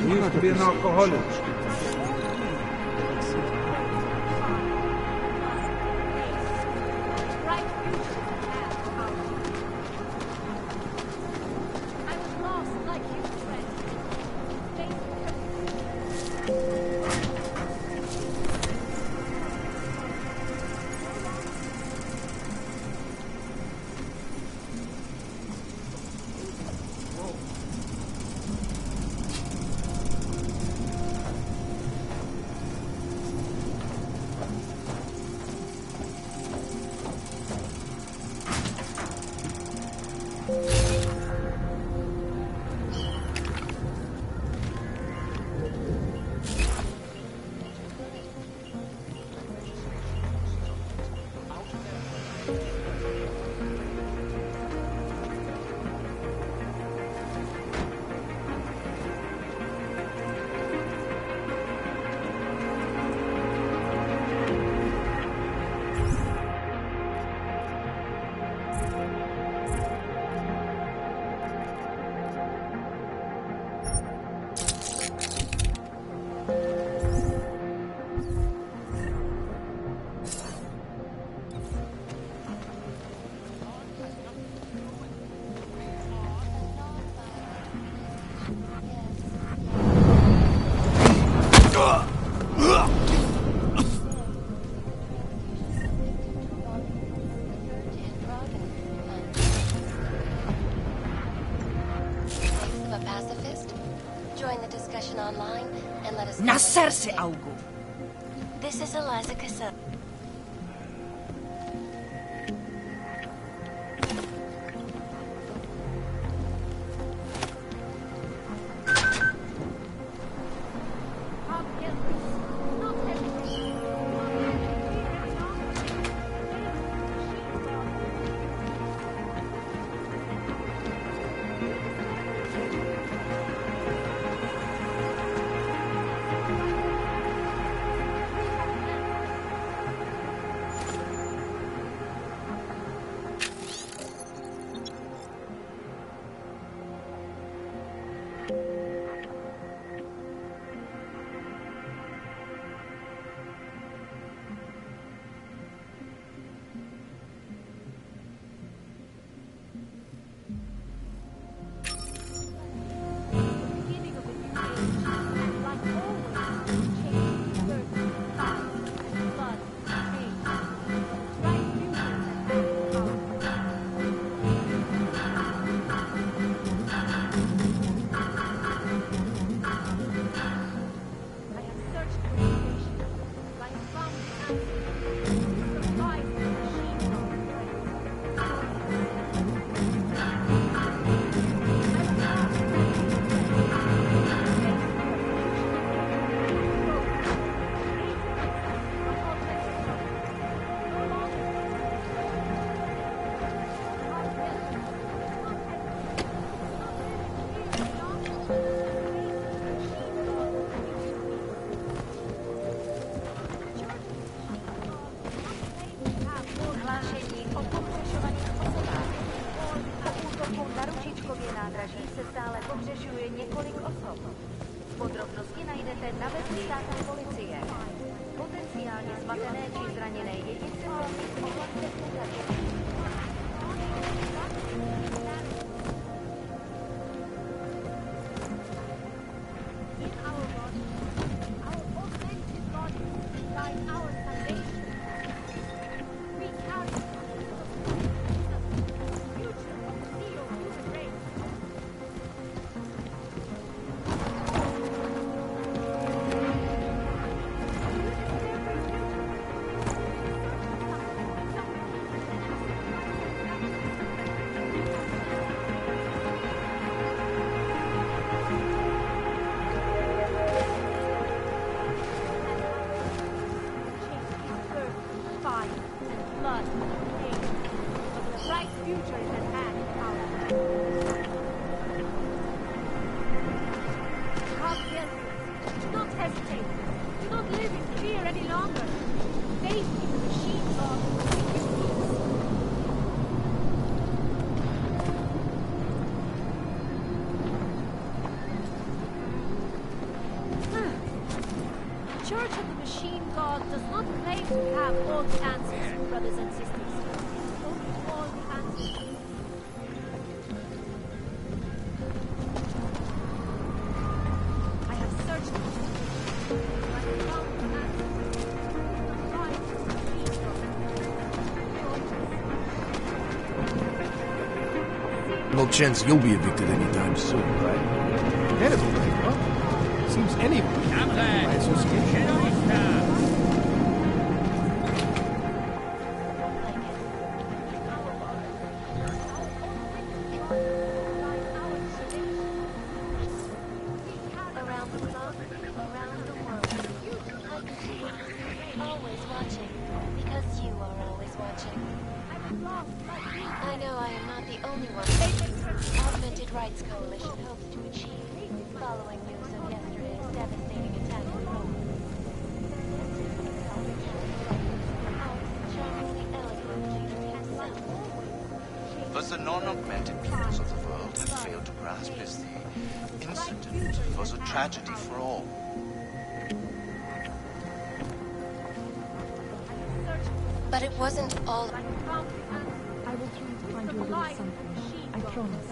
He used to be an alcoholic. Nascerse algo. This is Eliza Cassell. blood, pain. But the bright future is at hand, however. God help you. Do not hesitate. Do not live in fear any longer. Faith in the machine god will bring you peace. The Church of the Machine God does not claim to have all the answers, brothers and sisters. Only all the answers. I have searched for you. I have found the answers. The light of the Machine God. No chance you'll be evicted anytime soon, right? Terrible, huh? Seems anyone by association. Around the clock, around the world. Always watching, because you are always watching. I know I am not the only one. Augmented Rights Coalition hopes to achieve, following news of yesterday's devastating attack in Rome. Our charmingly eloquent leader himself. But the non-augmented peoples of the world have failed to grasp is the incident was a tragedy for all. But it wasn't all. I will try to find you a little something. I promise.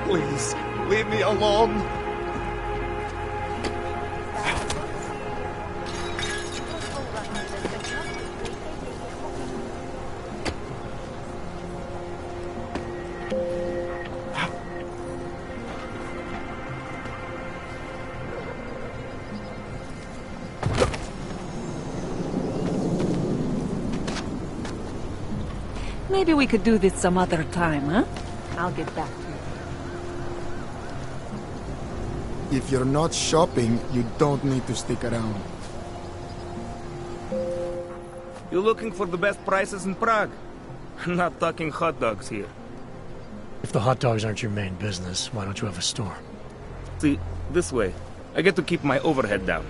Please, leave me alone. Maybe we could do this some other time, huh? I'll get back to you. If you're not shopping, you don't need to stick around. You looking for the best prices in Prague? I'm not talking hot dogs here. If the hot dogs aren't your main business, why don't you have a store? See, this way, I get to keep my overhead down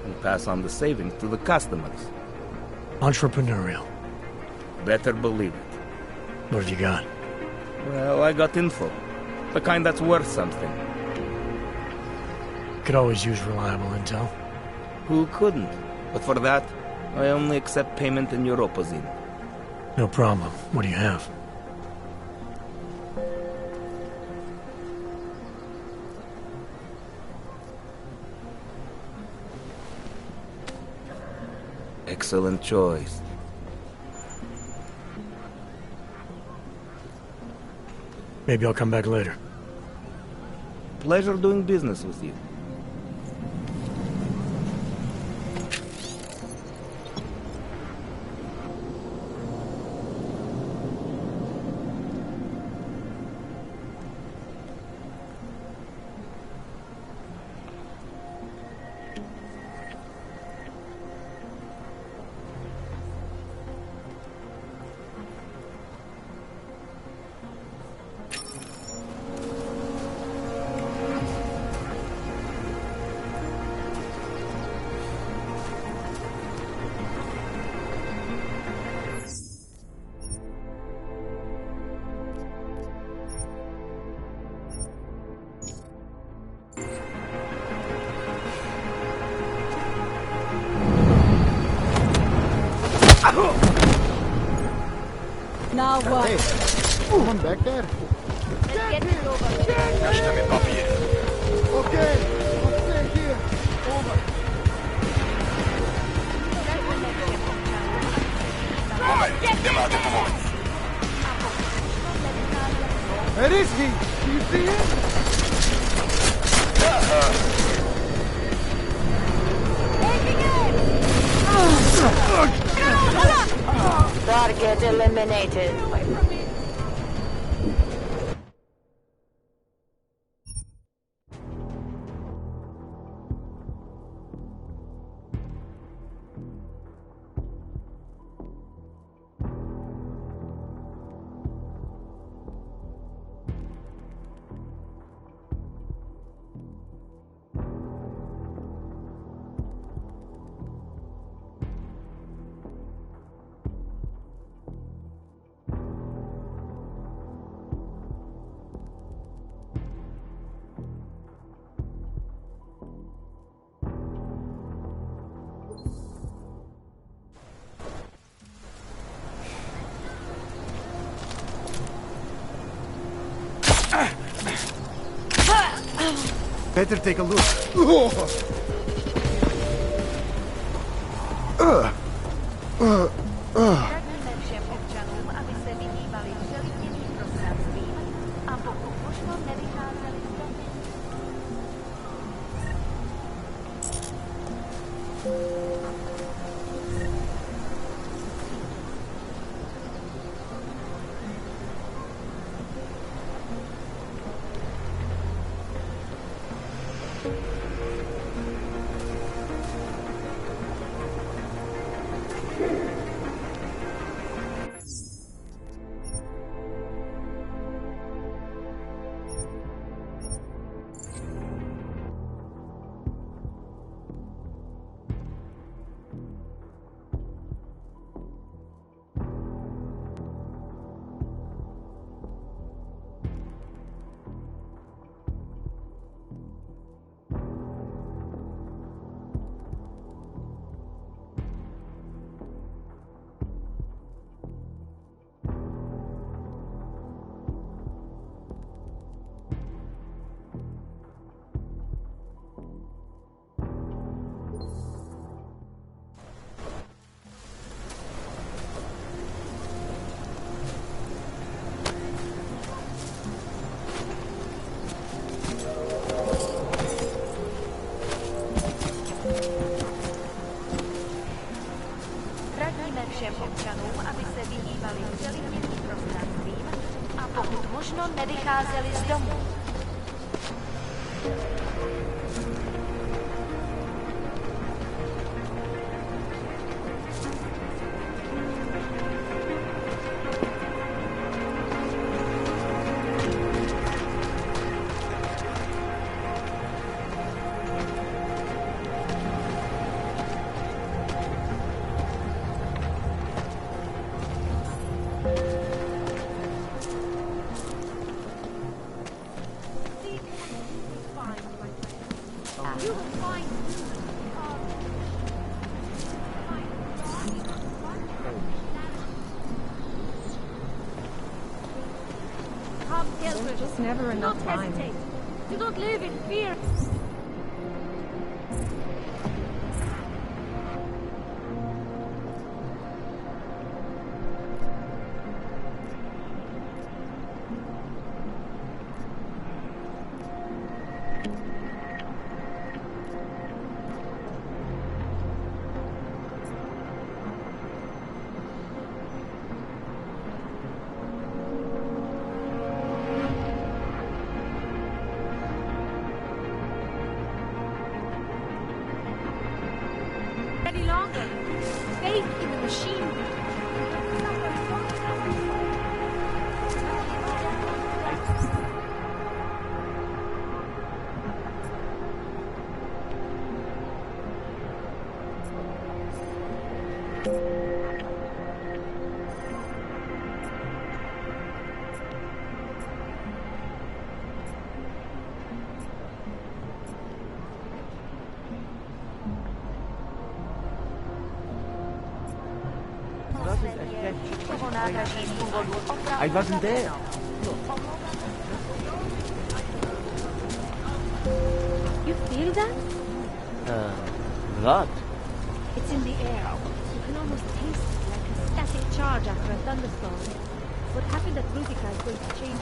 and pass on the savings to the customers. Entrepreneurial. Better believe it. What have you got? Well, I got info. The kind that's worth something. Could always use reliable intel. Who couldn't? But for that, I only accept payment in Europozine. No problem. What do you have? Excellent choice. Maybe I'll come back later. Pleasure doing business with you. Now what? Hey, someone back there? Let's get this over with. Okay, I'll stay here. Over. Where is he? Do you see him? Target eliminated. Better take a look. Radíme všem občanům, aby se vyhýbali přelidněným prostranstvím a pokud možno nevycházeli z domu. Radíme všem občanům, aby se vyhýbali přelidněným prostranstvím a pokud možno nevycházeli z domu. You will find Come, Gilbert. Just never Do enough not time. hesitate. Do not live in fear. Any longer. Faith in the machine. I wasn't there. You feel that? What? It's in the air. You can almost taste it like a static charge after a thunderstorm. What happened at Rudica is going to change.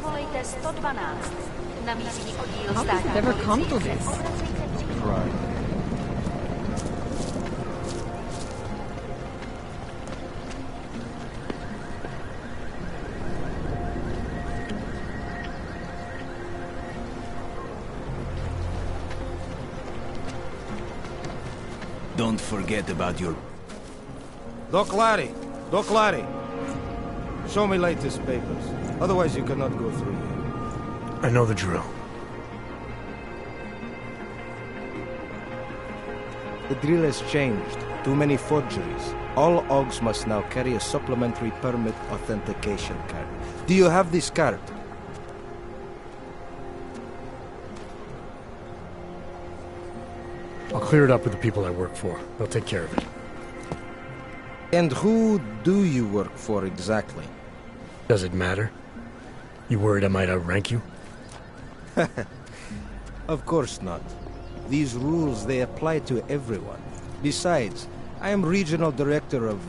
Volejte 112 na místní oddíl How does it ever come to this? Right. don't forget about your... Doc Larry! Doc Larry! Show me latest papers. Otherwise you cannot go through here. I know the drill. The drill has changed. Too many forgeries. All OGs must now carry a supplementary permit authentication card. Do you have this card? I'll clear it up with the people I work for. They'll take care of it. And who do you work for exactly? Does it matter? You worried I might outrank you? Of course not. These rules, they apply to everyone. Besides, I am regional director of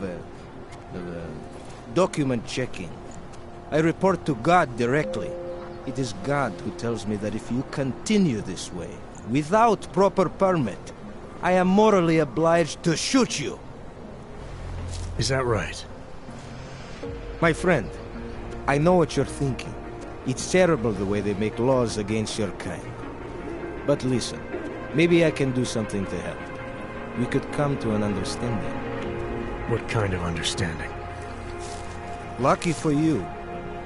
document checking. I report to God directly. It is God who tells me that if you continue this way, without proper permit, I am morally obliged to shoot you. Is that right? My friend, I know what you're thinking. It's terrible the way they make laws against your kind. But listen, maybe I can do something to help. We could come to an understanding. What kind of understanding? Lucky for you,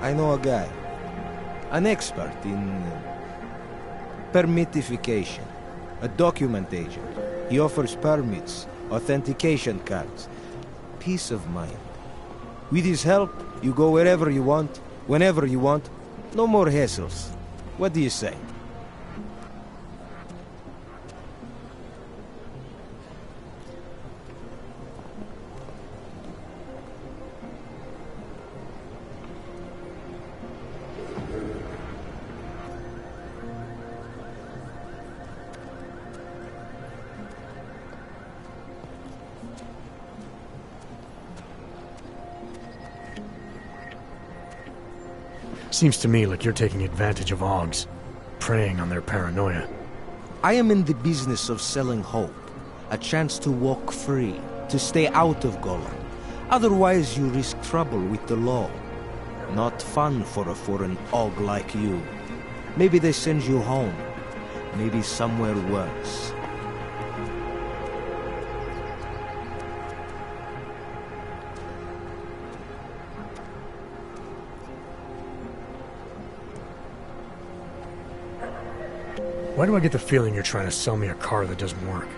I know a guy. An expert in permitification. A document agent. He offers permits, authentication cards. Peace of mind. With his help, you go wherever you want, whenever you want. No more hassles. What do you say? Seems to me like you're taking advantage of OGs, preying on their paranoia. I am in the business of selling hope. A chance to walk free, to stay out of Golan. Otherwise you risk trouble with the law. Not fun for a foreign OG like you. Maybe they send you home. Maybe somewhere worse. Why do I get the feeling you're trying to sell me a car that doesn't work?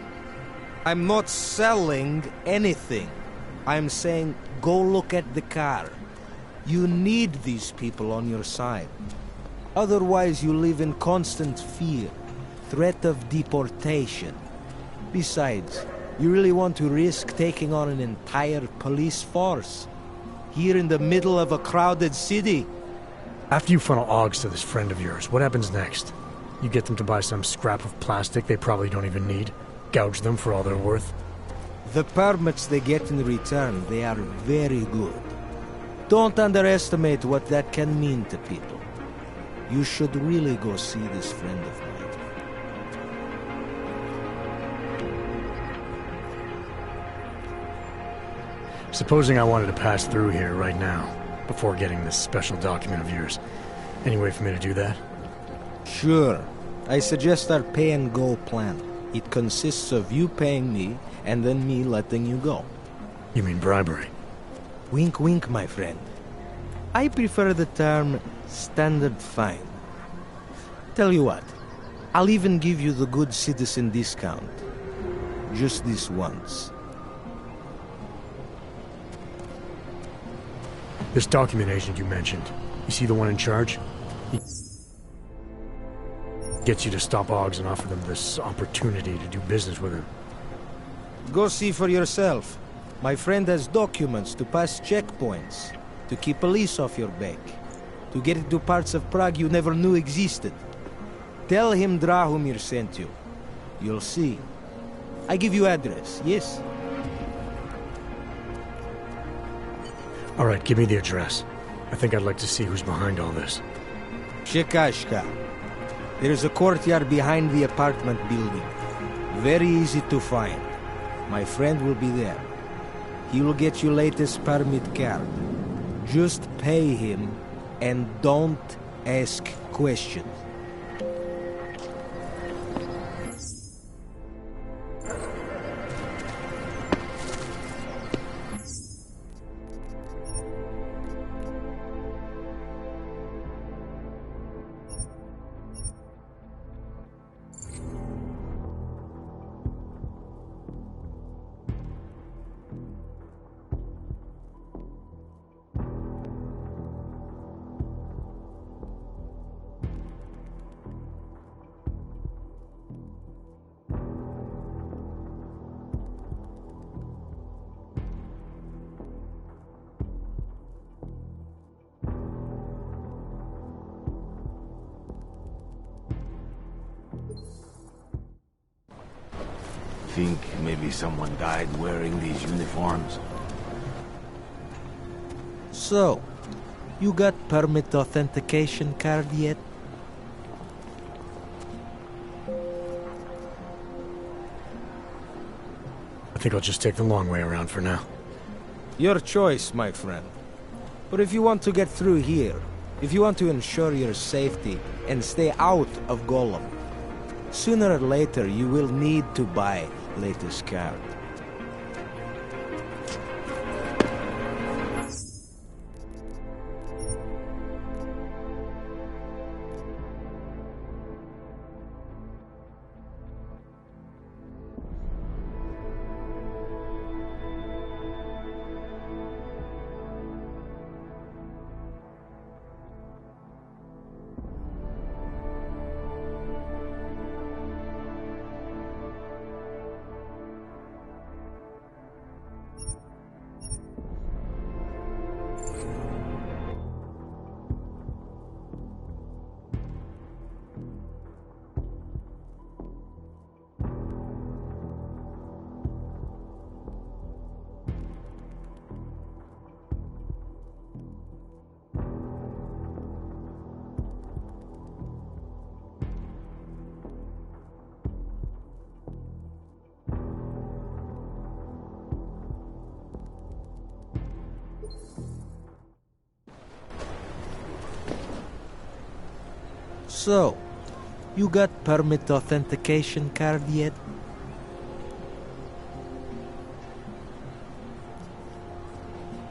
I'm not selling anything. I'm saying go look at the car. You need these people on your side. Otherwise you live in constant fear, threat of deportation. Besides, you really want to risk taking on an entire police force? Here in the middle of a crowded city? After you funnel OGs to this friend of yours, what happens next? You get them to buy some scrap of plastic they probably don't even need, gouge them for all they're worth. The permits they get in return, they are very good. Don't underestimate what that can mean to people. You should really go see this friend of mine. Supposing I wanted to pass through here right now, before getting this special document of yours. Any way for me to do that? Sure. I suggest our pay-and-go plan. It consists of you paying me, and then me letting you go. You mean bribery? Wink, wink, my friend. I prefer the term standard fine. Tell you what, I'll even give you the good citizen discount. Just this once. This document agent you mentioned, you see the one in charge? He gets you to stop OGs and offer them this opportunity to do business with him. Go see for yourself. My friend has documents to pass checkpoints, to keep police off your back, to get into parts of Prague you never knew existed. Tell him Drahomir sent you. You'll see. I give you address, yes? All right, give me the address. I think I'd like to see who's behind all this. Shekashka. There's a courtyard behind the apartment building. Very easy to find. My friend will be there. He will get you latest permit card. Just pay him and don't ask questions. think maybe someone died wearing these uniforms? So, you got permit authentication card yet? I think I'll just take the long way around for now. Your choice, my friend. But if you want to get through here, if you want to ensure your safety and stay out of Golem, sooner or later you will need to buy latest card. So, you got permit authentication card yet?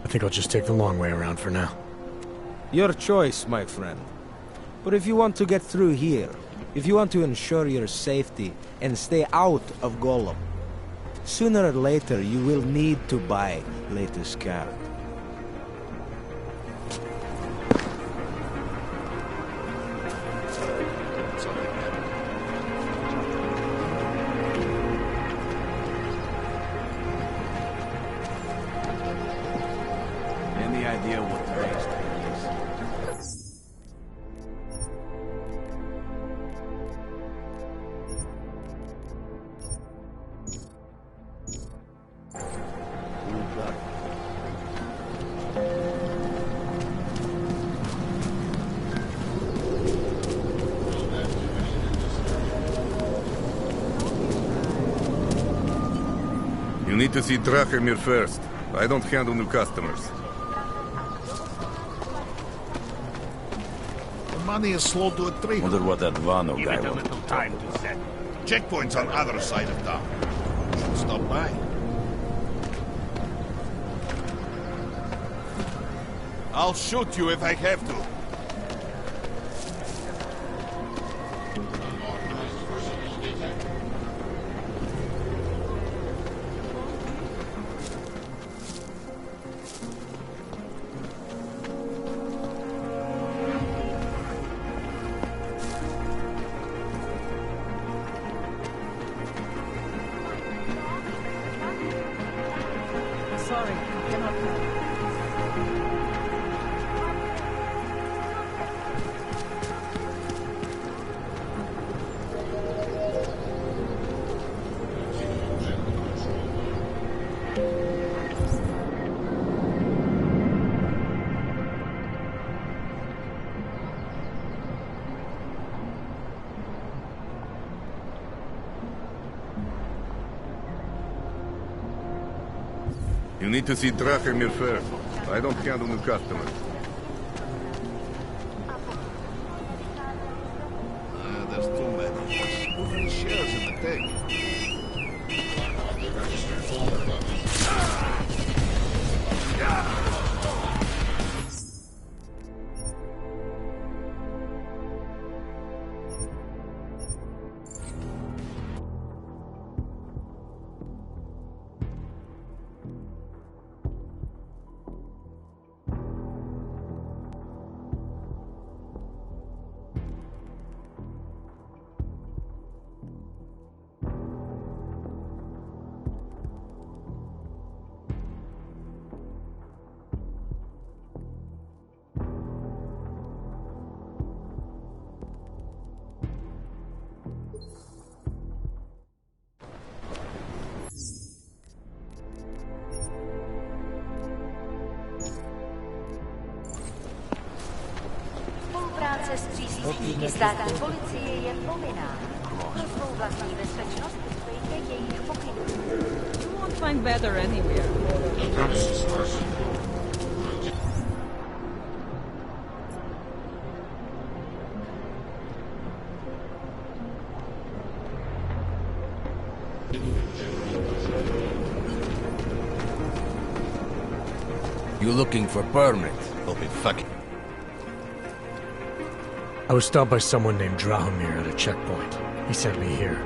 I think I'll just take the long way around for now. Your choice, my friend. But if you want to get through here, if you want to ensure your safety and stay out of Golem, sooner or later you will need to buy latest card. Any idea what today's date is? You need to see Drachemir first. I don't handle new customers. The money is slow to a trade. Wonder what that Vano Give guy it a wanted little to time talk to about. set. Checkpoint's on other side of town. Should stop by. I'll shoot you if I have to. Sorry, I cannot help. You need to see Drachemir first. I don't handle new customers. There's too many. Too many shares in the thing. Spolupráce s příslušníky státní policie je povinná. Pro svou vlastní bezpečnost vyslejte jejich pokynů. You won't find better anywhere. You looking for permit? I'll be fucking. I was stopped by someone named Drahomir at a checkpoint. He sent me here.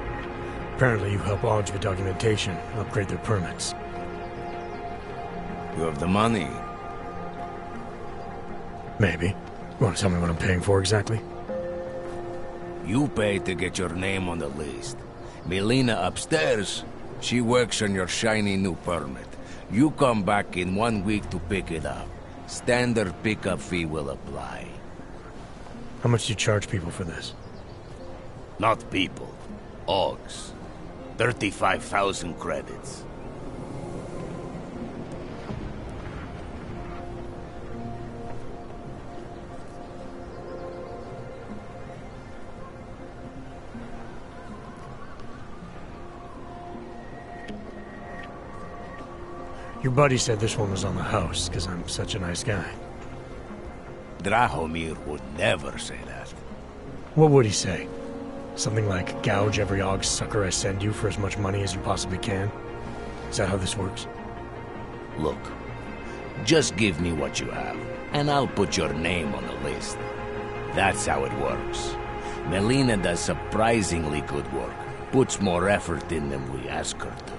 Apparently you help Augs with documentation, upgrade their permits. You have the money? Maybe. You want to tell me what I'm paying for exactly? You pay to get your name on the list. Melina upstairs, she works on your shiny new permit. You come back in 1 week to pick it up. Standard pickup fee will apply. How much do you charge people for this? Not people. Augs. 35,000 credits. Your buddy said this one was on the house, because I'm such a nice guy. Drahomir would never say that. What would he say? Something like, gouge every Augs sucker I send you for as much money as you possibly can? Is that how this works? Look, just give me what you have, and I'll put your name on the list. That's how it works. Melina does surprisingly good work. Puts more effort in than we ask her to.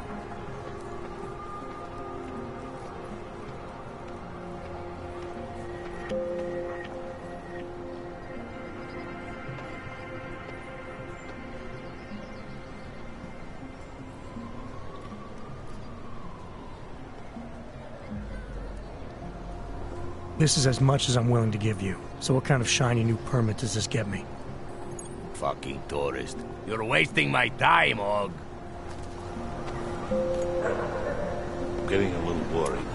This is as much as I'm willing to give you. So what kind of shiny new permit does this get me? Fucking tourist. You're wasting my time, Og. I'm getting a little worried.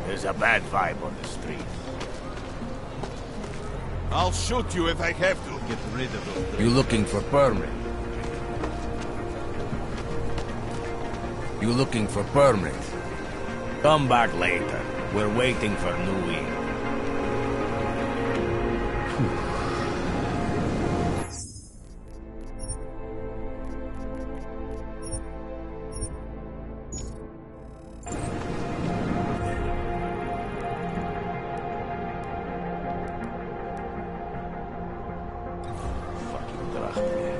There's a bad vibe on the street. I'll shoot you if I have to. Get rid of those. You looking for permit? You looking for permit? Come back later. We're waiting for New Eve. Fucking Drahomir.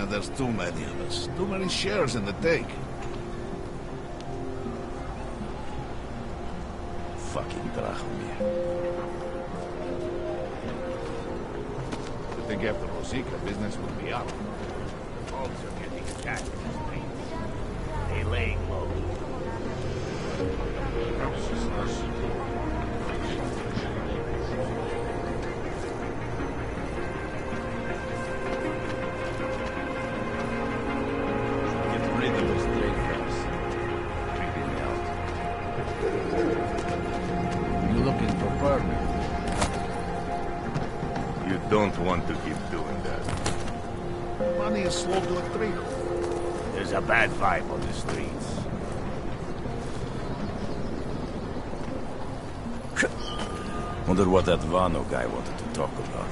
There's too many of us. Too many shares in the take. Fucking Drahomir. I think after Rosica, business will be up. Folks are getting attacked in the street. They laying low. don't want to keep doing that. Money is slow to a trade. There's a bad vibe on the streets. Wonder what that Vano guy wanted to talk about.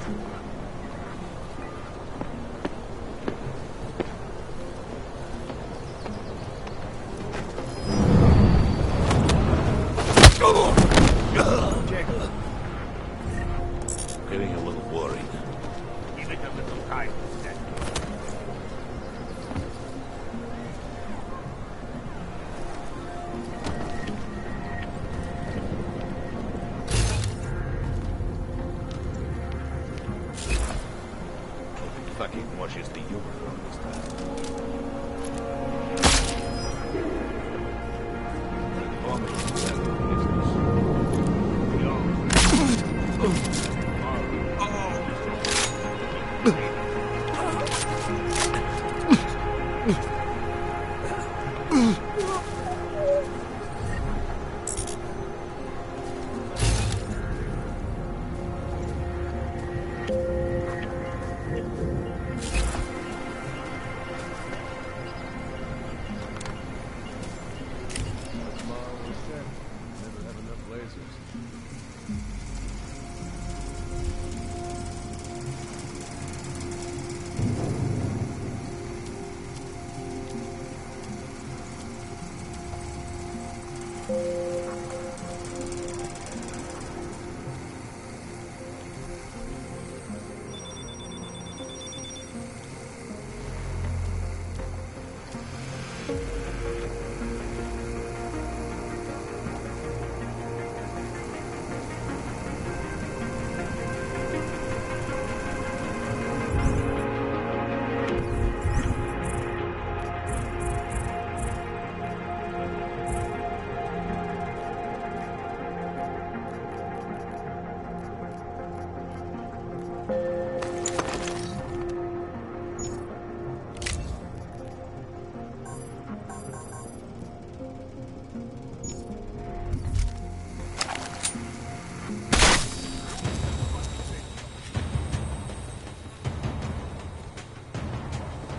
Getting a little worried. Give it a little time, instead. Fucking washes the humor from this time.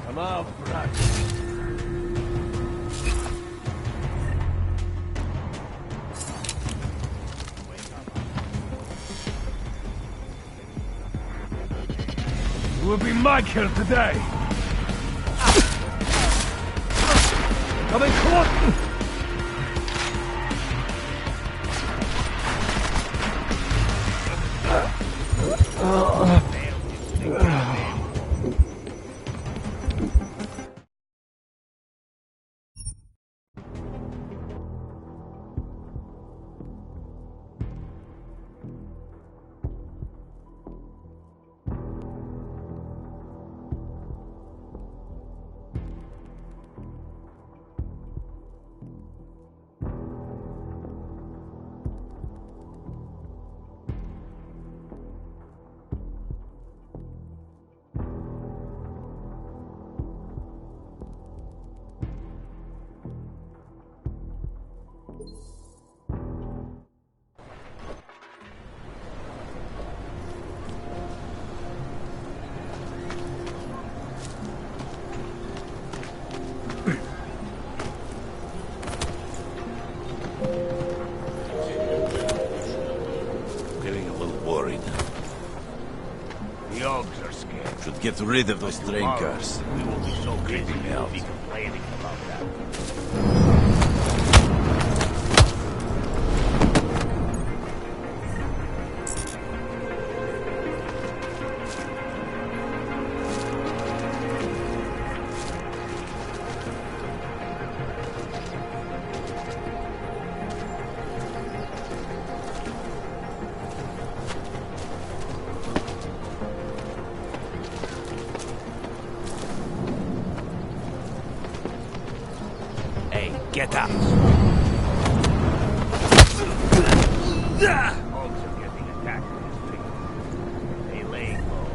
Come on, brat. You will be my kill today. Coming close. Getting a little worried. The Ogs are scared. Should get rid of those train cars. We will be so busy Creeping me out. we'll be complaining about that. Get up! Hogs are getting attacked in the street. They lay low.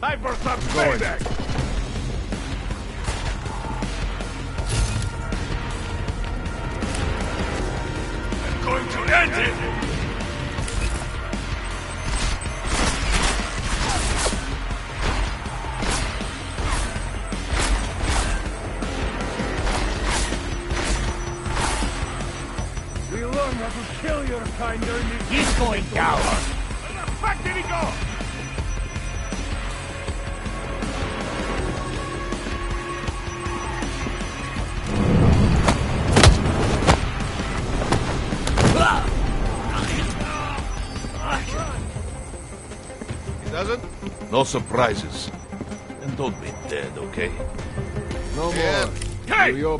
Time for some payback! I'm going to end it! We learn how to kill your kind during the... He's going down! Where the fuck did he go? He doesn't? No surprises. And don't be dead, okay? No more. Hey! Do your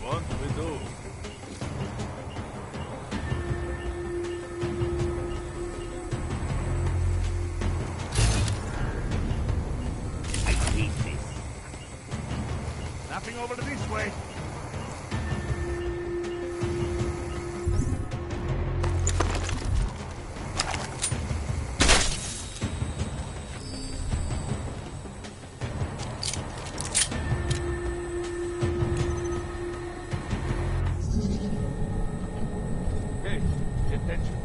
What we do? I hate this. Nothing over this way. Hey, pay attention.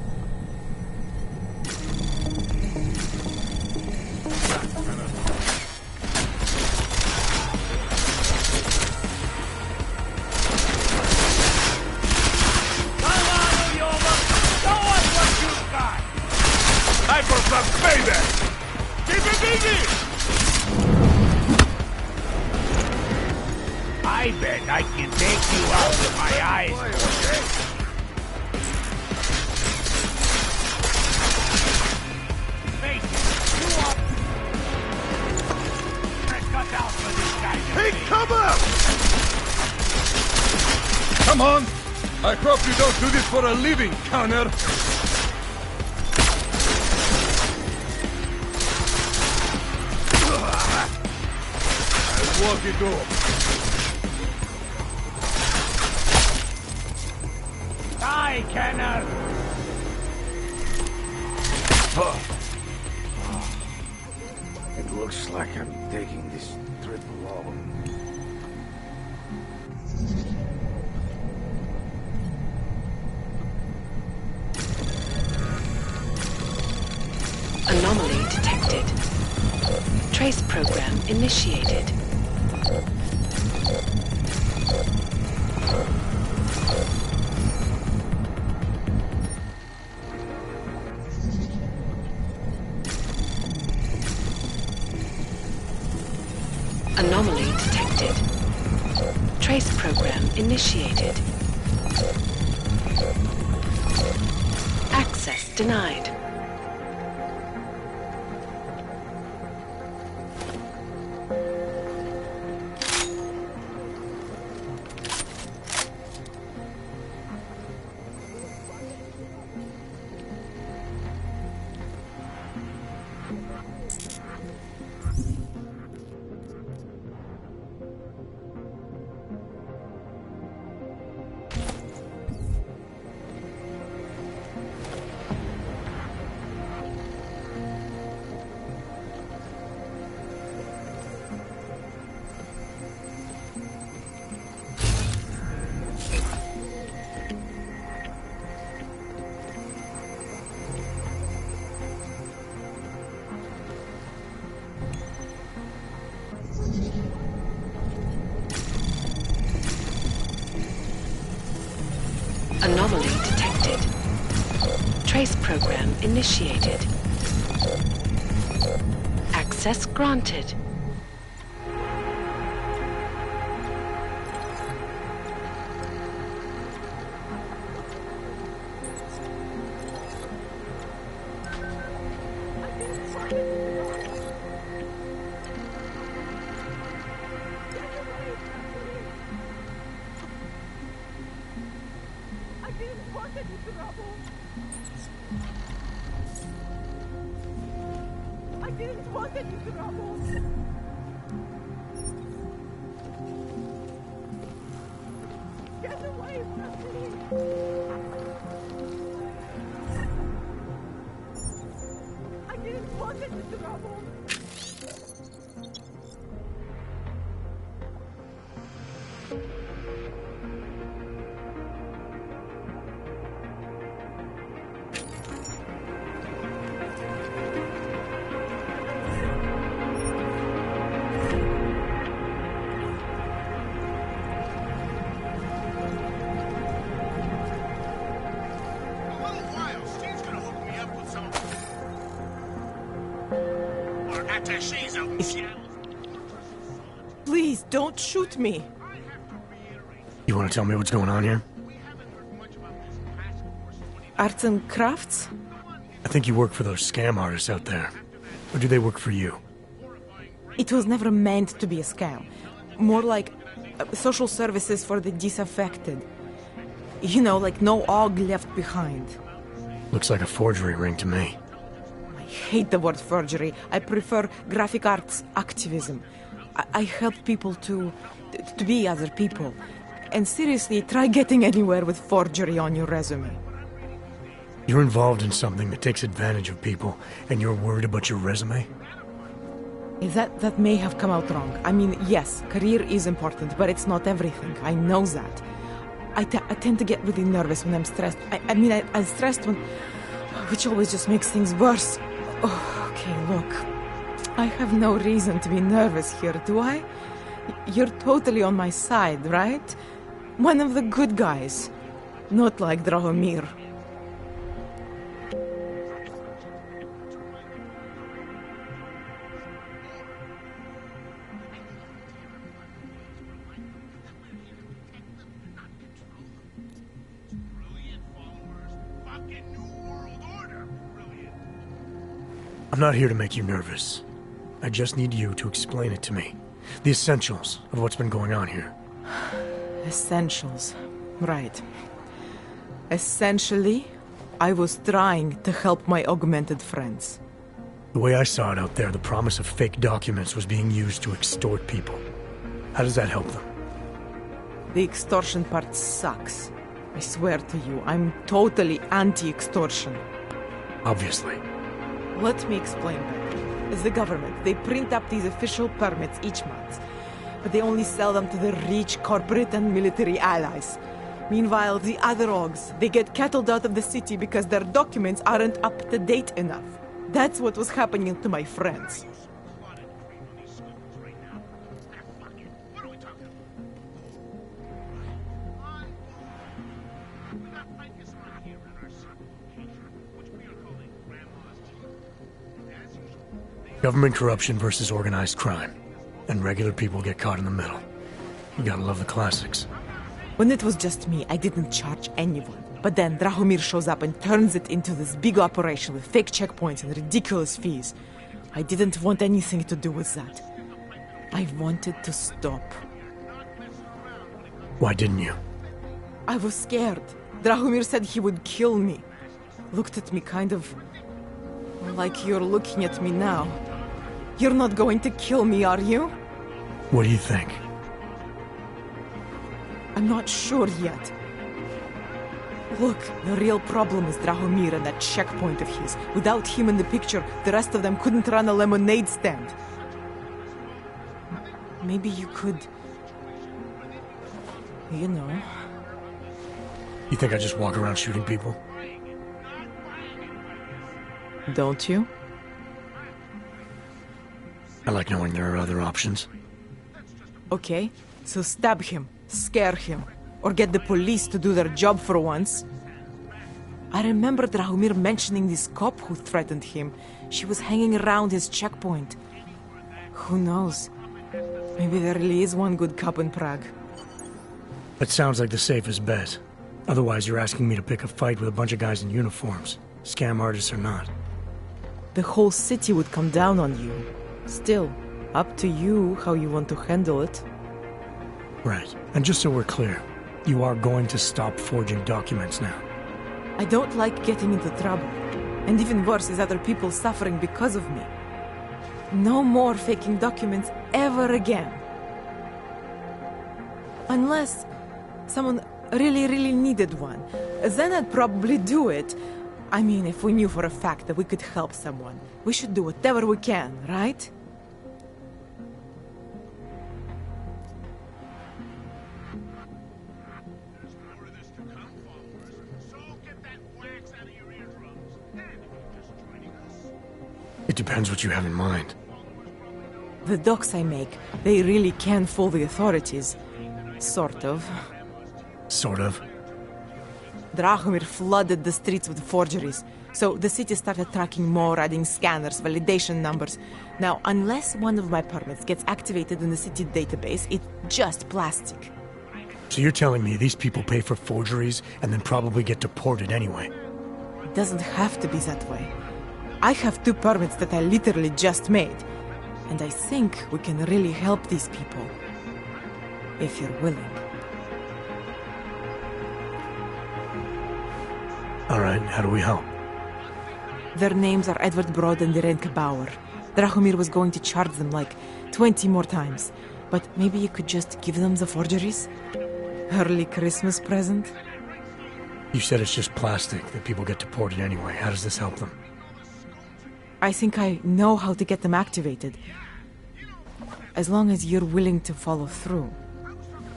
Time for some payback! Keep it easy! I bet I can take you out with my eyes. Face it, you are... Cut out for this guy. Take cover! Come on! I hope you don't do this for a living, Connor! I'll walk it off. Die, Kenner! It looks like I'm taking this trip alone. Anomaly detected. Trace program initiated. Anomaly detected. Trace program initiated. Access denied. Anomaly detected. Trace program initiated. Access granted. Please, don't shoot me. You want to tell me what's going on here? Arts and crafts? I think you work for those scam artists out there. Or do they work for you? It was never meant to be a scam. More like social services for the disaffected. You know, like no OG left behind. Looks like a forgery ring to me. I hate the word forgery. I prefer graphic arts activism. I help people to be other people. And seriously, try getting anywhere with forgery on your resume. You're involved in something that takes advantage of people, and you're worried about your resume? That may have come out wrong. I mean, yes, career is important, but it's not everything. I know that. I tend to get really nervous when I'm stressed. I'm stressed when... which always just makes things worse. Oh, okay, look. I have no reason to be nervous here, do I? You're totally on my side, right? One of the good guys. Not like Drahomir. I'm not here to make you nervous. I just need you to explain it to me. The essentials of what's been going on here. Essentials. Right. Essentially, I was trying to help my augmented friends. The way I saw it out there, the promise of fake documents was being used to extort people. How does that help them? The extortion part sucks. I swear to you, I'm totally anti-extortion. Obviously. Let me explain that. As the government, they print up these official permits each month, but they only sell them to the rich corporate and military allies. Meanwhile, the other OGs, they get cattled out of the city because their documents aren't up to date enough. That's what was happening to my friends. Government corruption versus organized crime. And regular people get caught in the middle. You gotta love the classics. When it was just me, I didn't charge anyone. But then Drahomir shows up and turns it into this big operation with fake checkpoints and ridiculous fees. I didn't want anything to do with that. I wanted to stop. Why didn't you? I was scared. Drahomir said he would kill me. Looked at me kind of... like you're looking at me now. You're not going to kill me, are you? What do you think? I'm not sure yet. Look, the real problem is Drahomir and that checkpoint of his. Without him in the picture, the rest of them couldn't run a lemonade stand. Maybe you could... you know... You think I just walk around shooting people? Don't you? I like knowing there are other options. Okay, so stab him, scare him, or get the police to do their job for once. I remember Drahomir mentioning this cop who threatened him. She was hanging around his checkpoint. Who knows? Maybe there really is one good cop in Prague. That sounds like the safest bet. Otherwise, you're asking me to pick a fight with a bunch of guys in uniforms. Scam artists or not. The whole city would come down on you. Still, up to you how you want to handle it. Right. And just so we're clear, you are going to stop forging documents now. I don't like getting into trouble. And even worse is other people suffering because of me. No more faking documents ever again. Unless someone really needed one. Then I'd probably do it. I mean, if we knew for a fact that we could help someone, we should do whatever we can, right? It depends what you have in mind. The docs I make, they really can fool the authorities. Sort of. Sort of? Drahomir flooded the streets with forgeries, so the city started tracking more, adding scanners, validation numbers. Now, unless one of my permits gets activated in the city database, it's just plastic. So you're telling me these people pay for forgeries and then probably get deported anyway? It doesn't have to be that way. I have 2 permits that I literally just made, and I think we can really help these people. if you're willing. Alright, how do we help? Their names are Edward Broad and Renke Bauer. Drahomir was going to charge them like 20 more times. But maybe you could just give them the forgeries? Early Christmas present? You said it's just plastic that people get deported anyway. How does this help them? I think I know how to get them activated. As long as you're willing to follow through.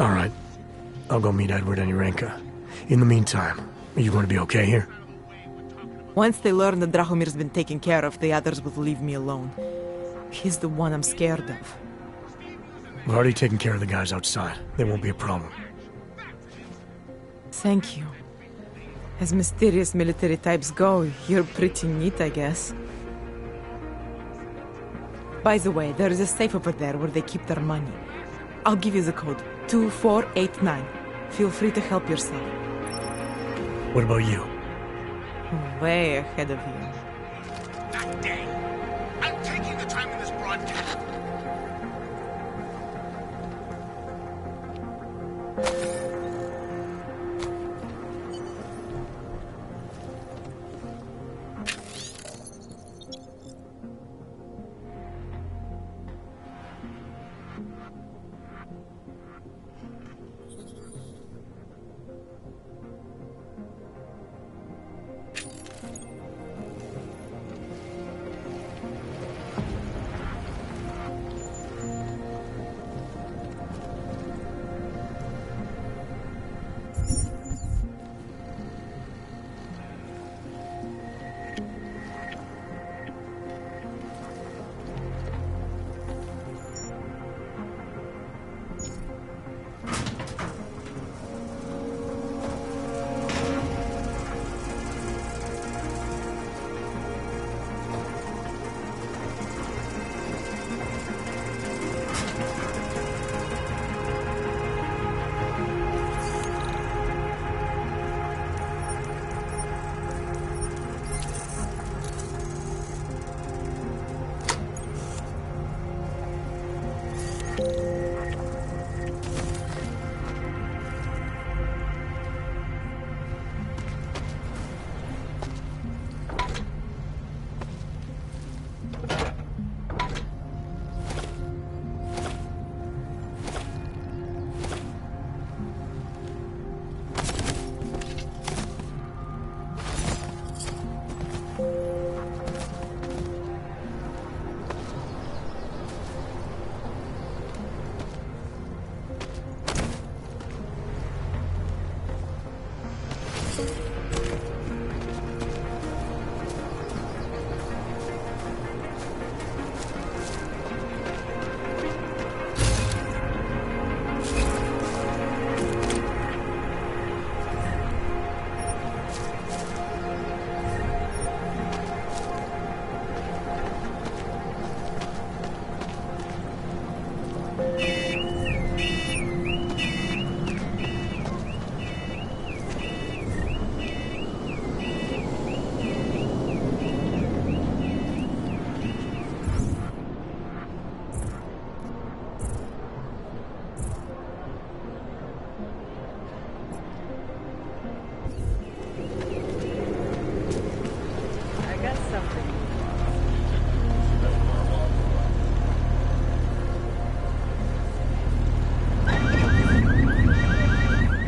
Alright. I'll go meet Edward and Irenka. In the meantime, are you going to be okay here? Once they learn that Drahomir's been taken care of, the others will leave me alone. He's the one I'm scared of. We've already taken care of the guys outside. They won't be a problem. Thank you. As mysterious military types go, you're pretty neat, I guess. By the way, there is a safe over there where they keep their money. I'll give you the code. 2489. Feel free to help yourself. What about you? Way ahead of you. God dang! I'm taking the time in this broadcast.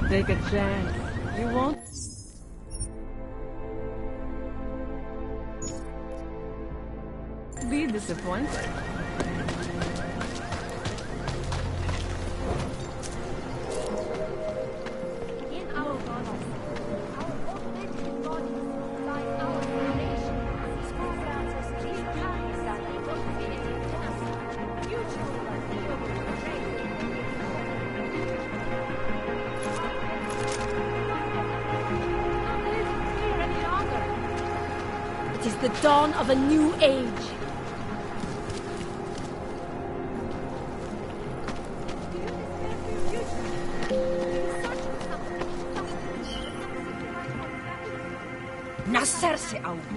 Take a chance. You won't? Be disappointed. In our bodies, our augmented bodies, like our foundation, these programs are still carries that infinity to us. Mutual It is the dawn of a new age. Nacerse algo.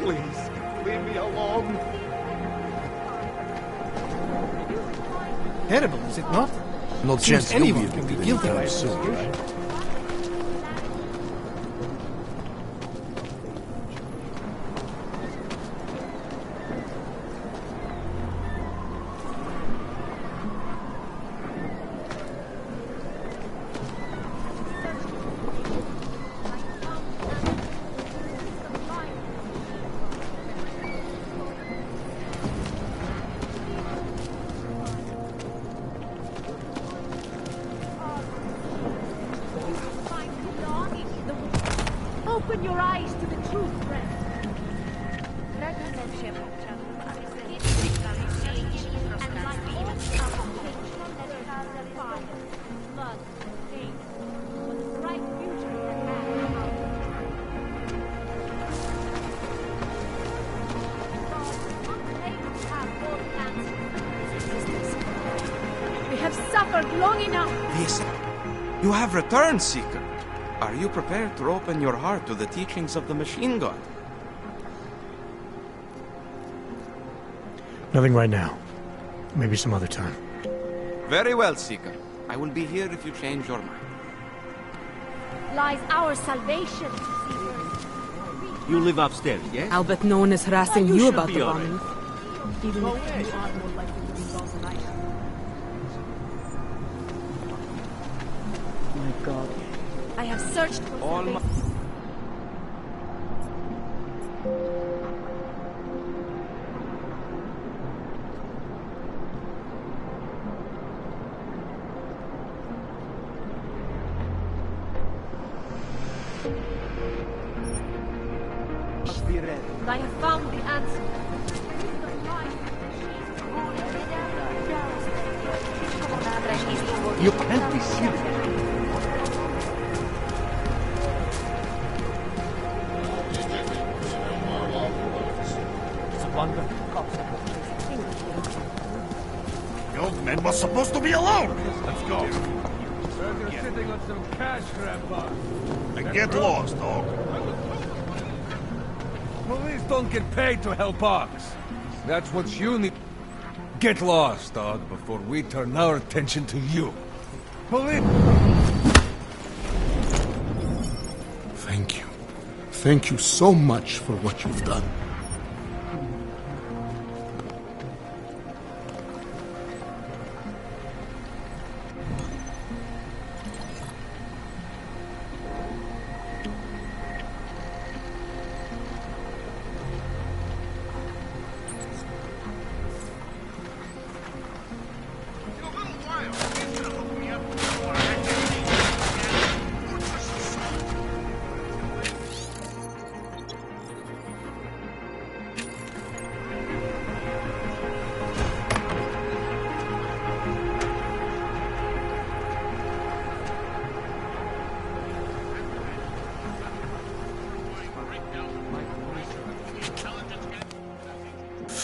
Please, leave me alone. Terrible, is it not? No Seems chance you'll be anyone can be evicted guilty anytime of soon, soon, right? Open your eyes to the truth, friend. We have suffered long enough. You have returned, Seeker. Are you prepared to open your heart to the teachings of the machine god? Nothing right now. Maybe some other time. Very well, Seeker. I will be here if you change your mind. Lies our salvation. You live upstairs, yes? I'll bet no one is harassing you about the bombing. Even if you are more likely to be lost than I am. My God. I have searched for salvation. I have found the answer. You can't be serious. The old man was supposed to be alone. Let's go. You're sitting on some cash, Grandpa. And get lost, dog. Police don't get paid to help us. That's what you need. Get lost, dog, before we turn our attention to you. Police! Thank you. Thank you so much for what you've done.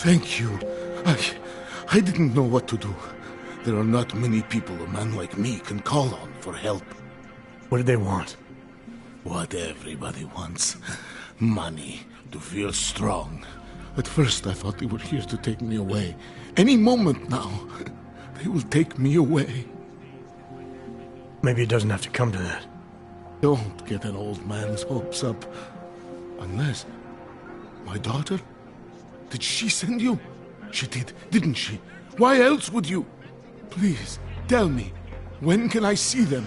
Thank you. I didn't know what to do. There are not many people a man like me can call on for help. What did they want? What everybody wants. Money, to feel strong. At first I thought they were here to take me away. Any moment now, they will take me away. Maybe it doesn't have to come to that. Don't get an old man's hopes up. Unless... my daughter? Did she send you? She did, didn't she? Why else would you? Please, tell me. When can I see them?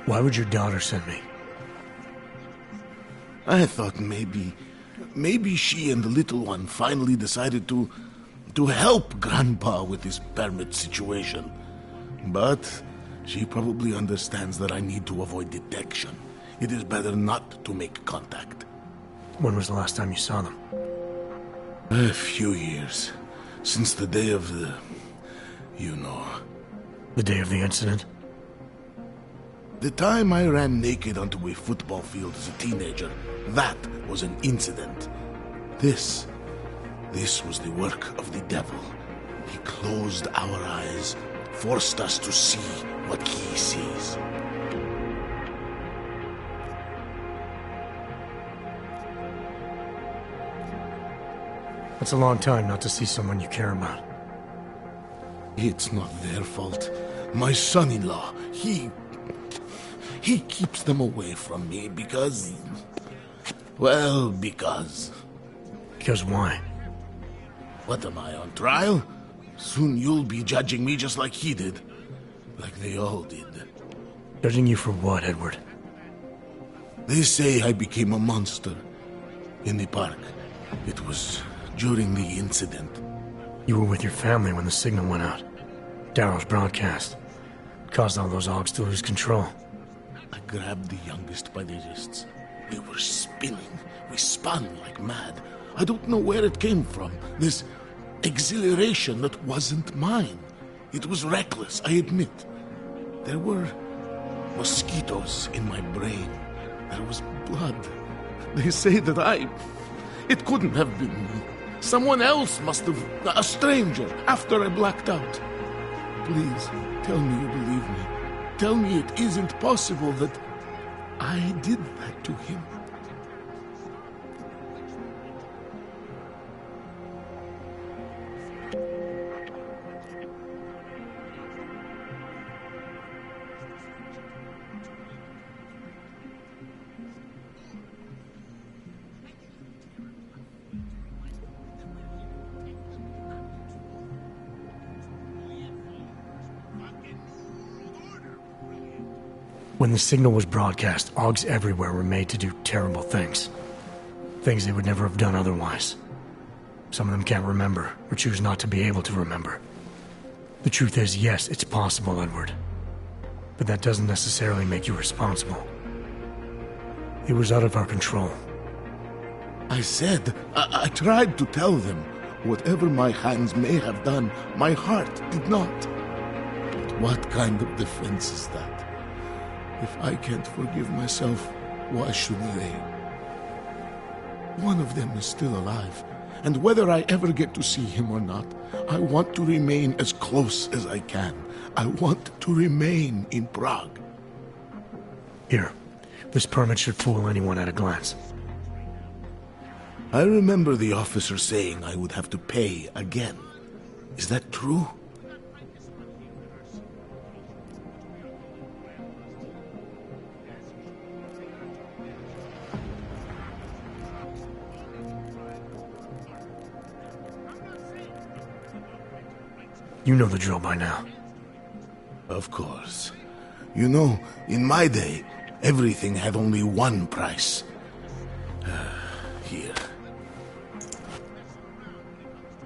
Why would your daughter send me? I thought maybe she and the little one finally decided to help Grandpa with his permit situation. But she probably understands that I need to avoid detection. It is better not to make contact. When was the last time you saw them? A few years. Since the day of the... you know. The day of the incident? The time I ran naked onto a football field as a teenager, that was an incident. This was the work of the devil. He closed our eyes, forced us to see what he sees. That's a long time not to see someone you care about. It's not their fault. My son-in-law, he keeps them away from me because... Well, because... Because why? What am I, on trial? Soon you'll be judging me just like he did. Like they all did. Judging you for what, Edward? They say I became a monster. In the park. It was during the incident. You were with your family when the signal went out. Darrow's broadcast. It caused all those Augs to lose control. I grabbed the youngest by the wrists. We were spinning. We spun like mad. I don't know where it came from. This exhilaration that wasn't mine. It was reckless, I admit. There were mosquitoes in my brain. There was blood. They say that it couldn't have been me. Someone else must have... A stranger, after I blacked out. Please, tell me you believe me. Tell me it isn't possible that I did that to him. When the signal was broadcast, Augs everywhere were made to do terrible things. Things they would never have done otherwise. Some of them can't remember, or choose not to be able to remember. The truth is, yes, it's possible, Edward. But that doesn't necessarily make you responsible. It was out of our control. I said, I tried to tell them. Whatever my hands may have done, my heart did not. But what kind of defense is that? If I can't forgive myself, why should they? One of them is still alive, and whether I ever get to see him or not, I want to remain as close as I can. I want to remain in Prague. Here, this permit should fool anyone at a glance. I remember the officer saying I would have to pay again. Is that true? You know the drill by now. Of course. You know, in my day, everything had only one price. Here.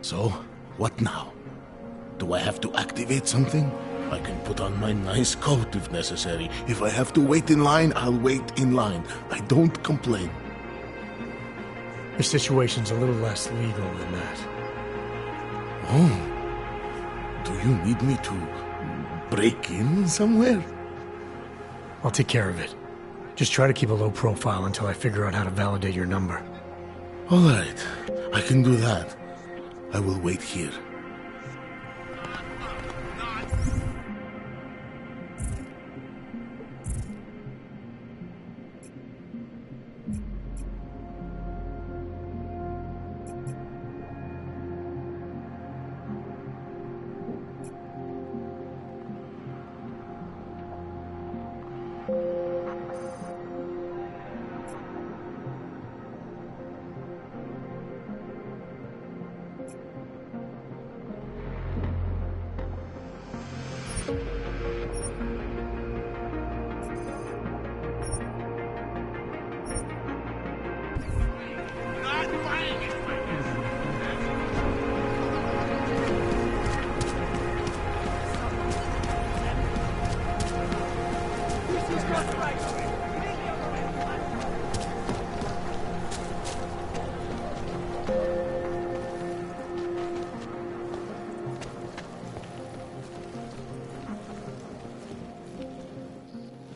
So, what now? Do I have to activate something? I can put on my nice coat if necessary. If I have to wait in line, I'll wait in line. I don't complain. The situation's a little less legal than that. Oh. Do you need me to break in somewhere? I'll take care of it. Just try to keep a low profile until I figure out how to validate your number. All right. I can do that. I will wait here.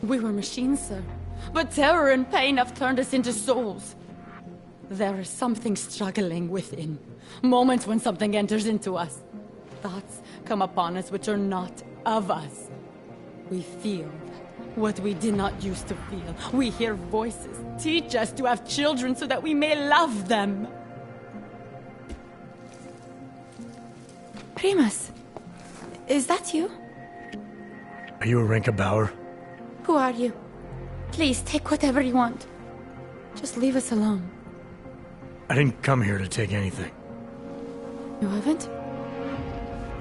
We were machines, sir. But terror and pain have turned us into souls. There is something struggling within. Moments when something enters into us. Thoughts come upon us which are not of us. We feel what we did not used to feel. We hear voices teach us to have children so that we may love them. Primus, Is that you? Are you Arinka Bauer? Who are you? Please, take whatever you want. Just leave us alone. I didn't come here to take anything. You haven't?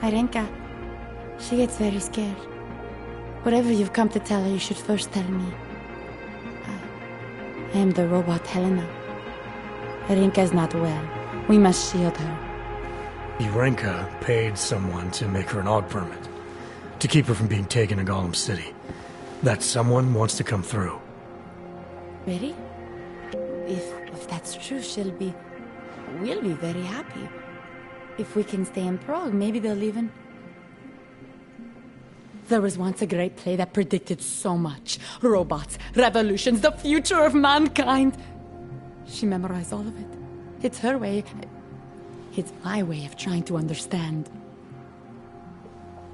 Arenka, she gets very scared. Whatever you've come to tell her, you should first tell me. I am the robot Helena. Arenka's not well. We must shield her. Arinka paid someone to make her an AUG permit. To keep her from being taken to Golem City. That someone wants to come through. Really? If that's true, we'll be very happy. If we can stay in Prague, maybe they'll even... There was once a great play that predicted so much. Robots, revolutions, the future of mankind. She memorized all of it. It's her way. It's my way of trying to understand.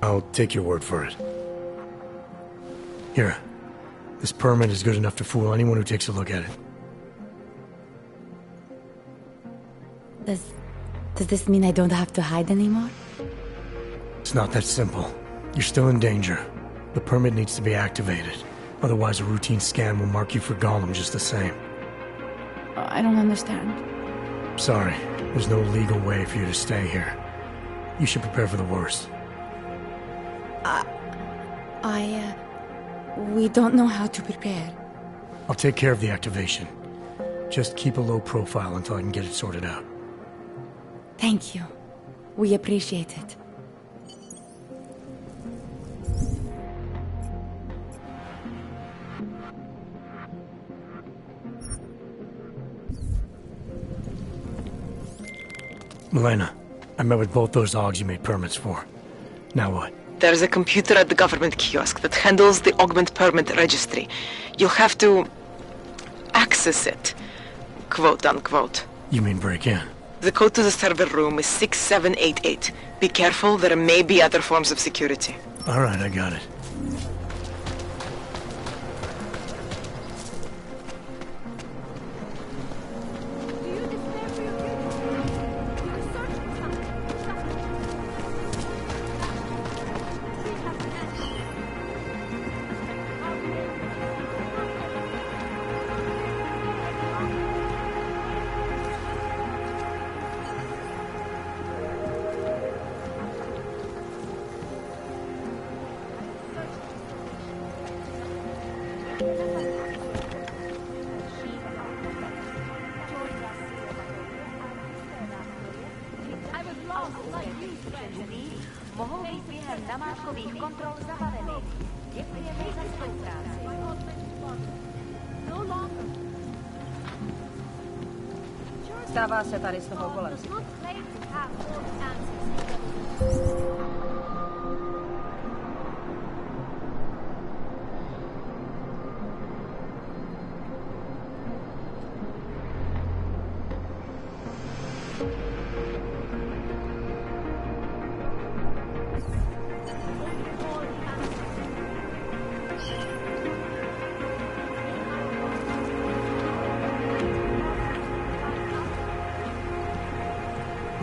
I'll take your word for it. Here. This permit is good enough to fool anyone who takes a look at it. Does this mean I don't have to hide anymore? It's not that simple. You're still in danger. The permit needs to be activated. Otherwise, a routine scan will mark you for Golem just the same. I don't understand. Sorry. There's no legal way for you to stay here. You should prepare for the worst. We don't know how to prepare. I'll take care of the activation. Just keep a low profile until I can get it sorted out. Thank you. We appreciate it. Milena, I met with both those AUGs you made permits for. Now what? There's a computer at the government kiosk that handles the augment permit registry. You'll have to access it, quote unquote. You mean break in? The code to the server room is 6788. Be careful, there may be other forms of security. All right, I got it. Mohou být během namátkových kontrol zabaveny. Děkujeme za spolupráci. Stává se tady z toho golem.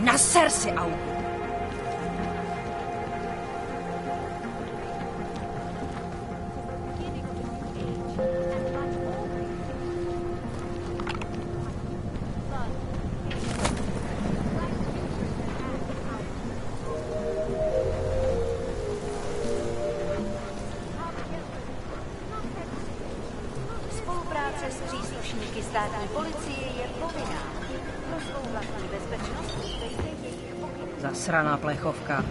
Naser si, Augu! Spolupráce s příslušníky státní policie je povinná. Pro svou vlastní bezpečnost dejte jejich pokyny. Zasraná plechovka.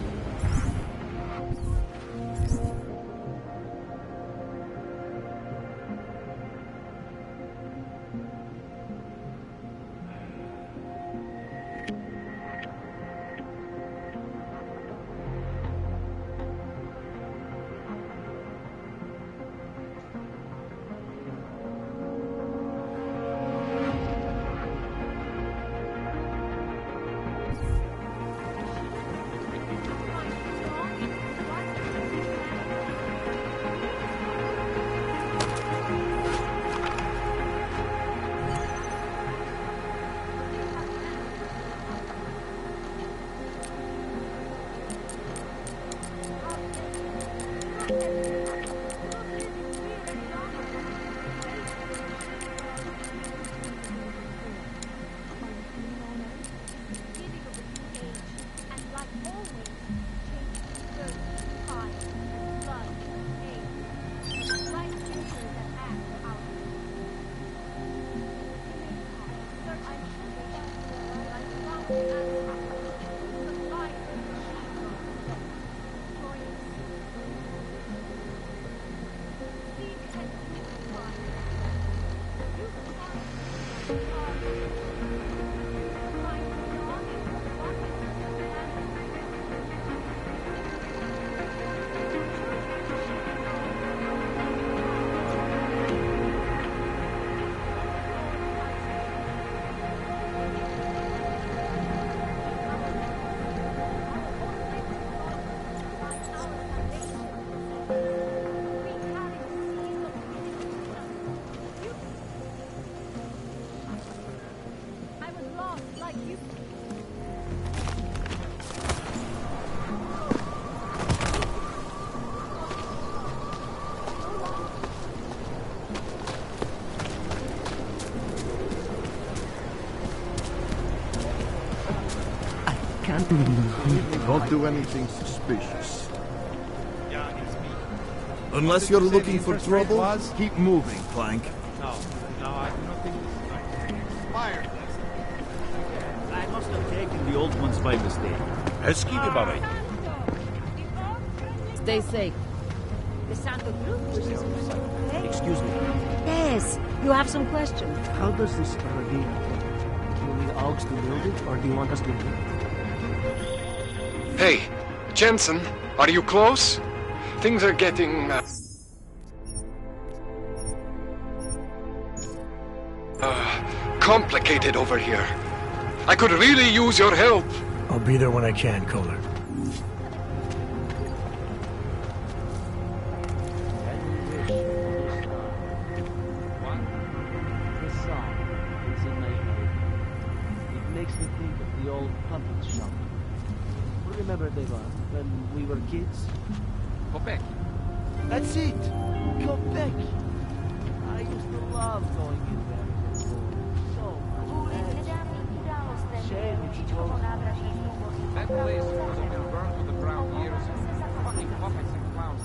Don't do anything suspicious. Unless you're looking for trouble, keep moving, Clank. No, I do not think it's expired. I must have taken the old ones by mistake. Let's keep it right. Stay safe. The Santo Cruz is okay. Excuse me. Yes, you have some questions. How does this ordeal work? Do you need Augs to build it, or do you want us to build it? Hey, Jensen, are you close? Things are getting... complicated over here. I could really use your help. I'll be there when I can, Kohler. This song is in my head. It makes me think of the old puppet shop. Remember, Devon, when we were kids? Quebec. That's it! Quebec! I used to love going in there. So much. Shame it's closed. That place would have been burned to the ground years ago. Fucking puppets and clowns.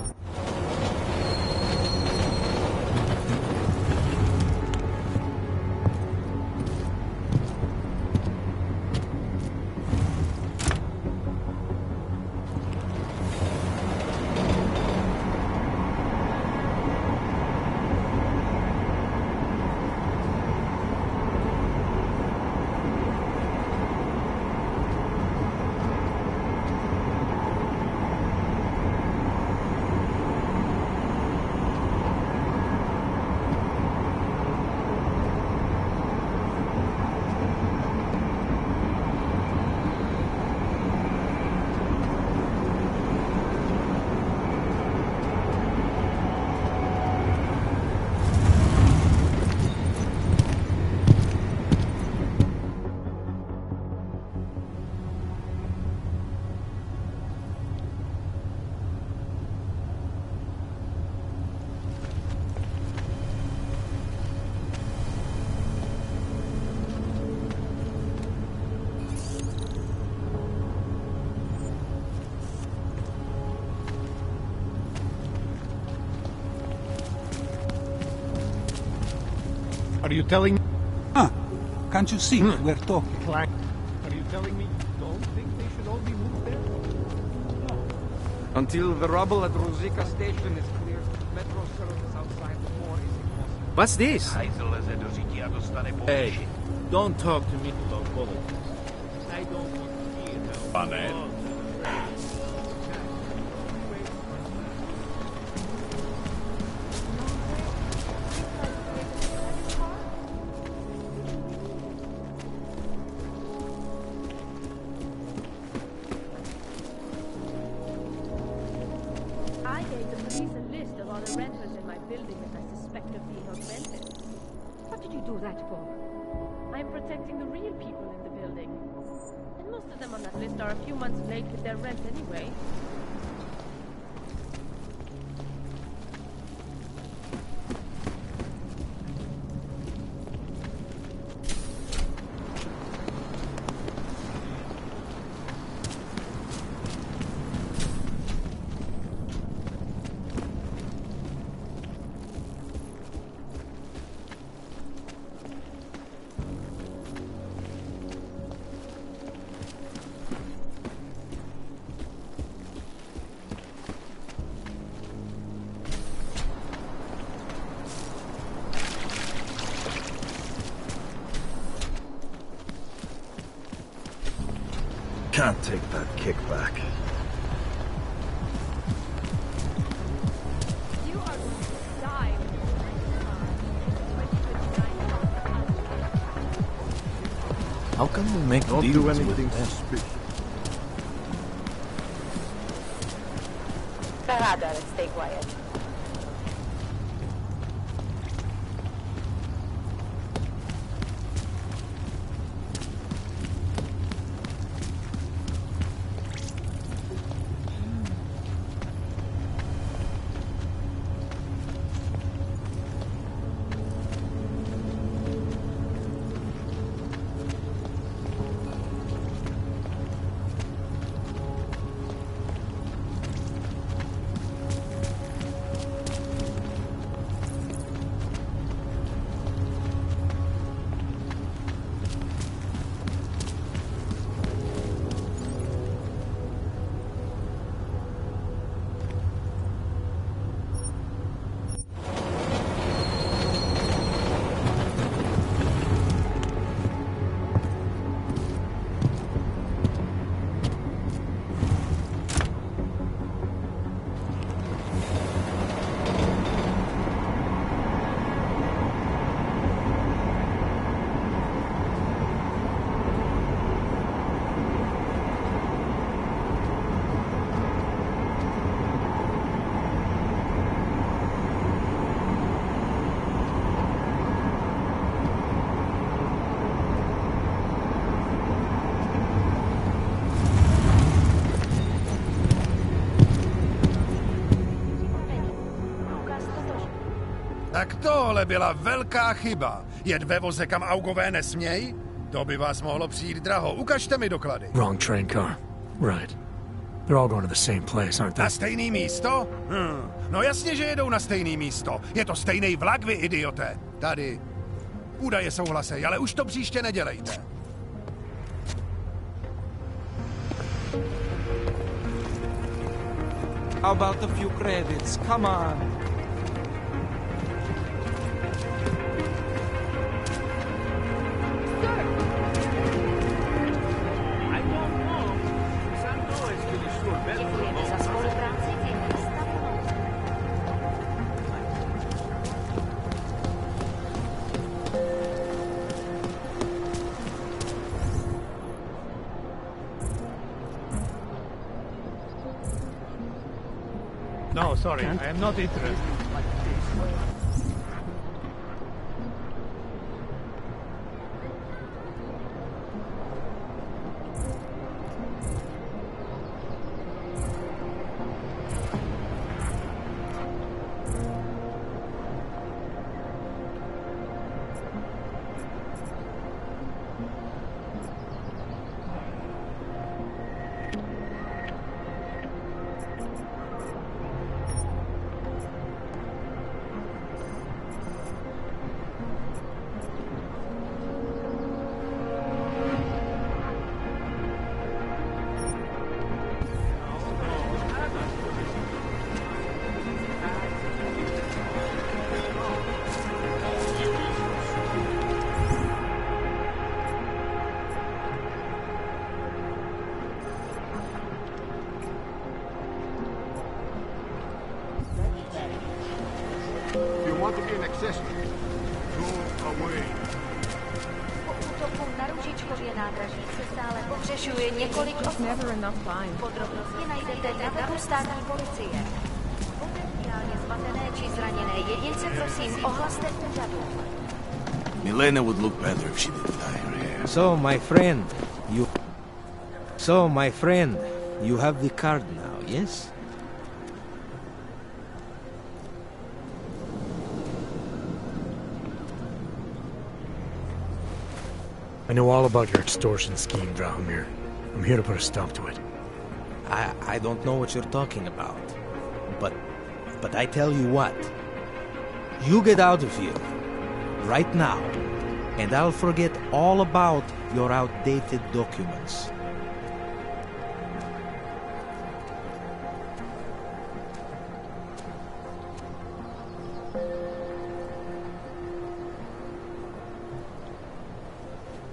Are you telling me? Huh? Can't you see we're talking? Clank. Are you telling me you don't think they should all be moved there? Until the rubble at Ruzicka station is cleared, metro service outside the port is impossible. What's this? Hey, don't talk to me about politics. I don't want to hear about I gave the police a list of all the renters in my building that I suspect of being augmented. What did you do that for? I'm protecting the real people in the building. And most of them on that list are a few months late with their rent anyway. can't take that kickback. You are going to die. How can we make Don't deals do with anything them? suspicious. Sarada, let's stay quiet. Tak tohle byla velká chyba. Jet ve voze, kam augové nesmějí? To by vás mohlo přijít draho. Ukažte mi doklady. Wrong train car. Right. They're all going to the same place, aren't they? Na stejný místo? No jasně, že jedou na stejný místo. Je to stejný vlak, vy idioté. Tady. Údaje souhlasej, ale už to příště nedělejte. How about a few credits? Come on. Děkujeme za spolupráci v místa pomoci. No, sorry, I am not interested. Want to be an accessory? Go away. Po útoku na Růžičkově nádraží se stále pohřešuje několik osob. Podrobnosti najdete na webu státní policie. Potenciálně zmatené či zraněné jedince prosím ohlaste úřadu. Milena would look better if she didn't dye her hair. So, my friend, you have the card now, yes? I know all about your extortion scheme, Drahomir. I'm here to put a stop to it. I don't know what you're talking about. But I tell you what. You get out of here. Right now. And I'll forget all about your outdated documents.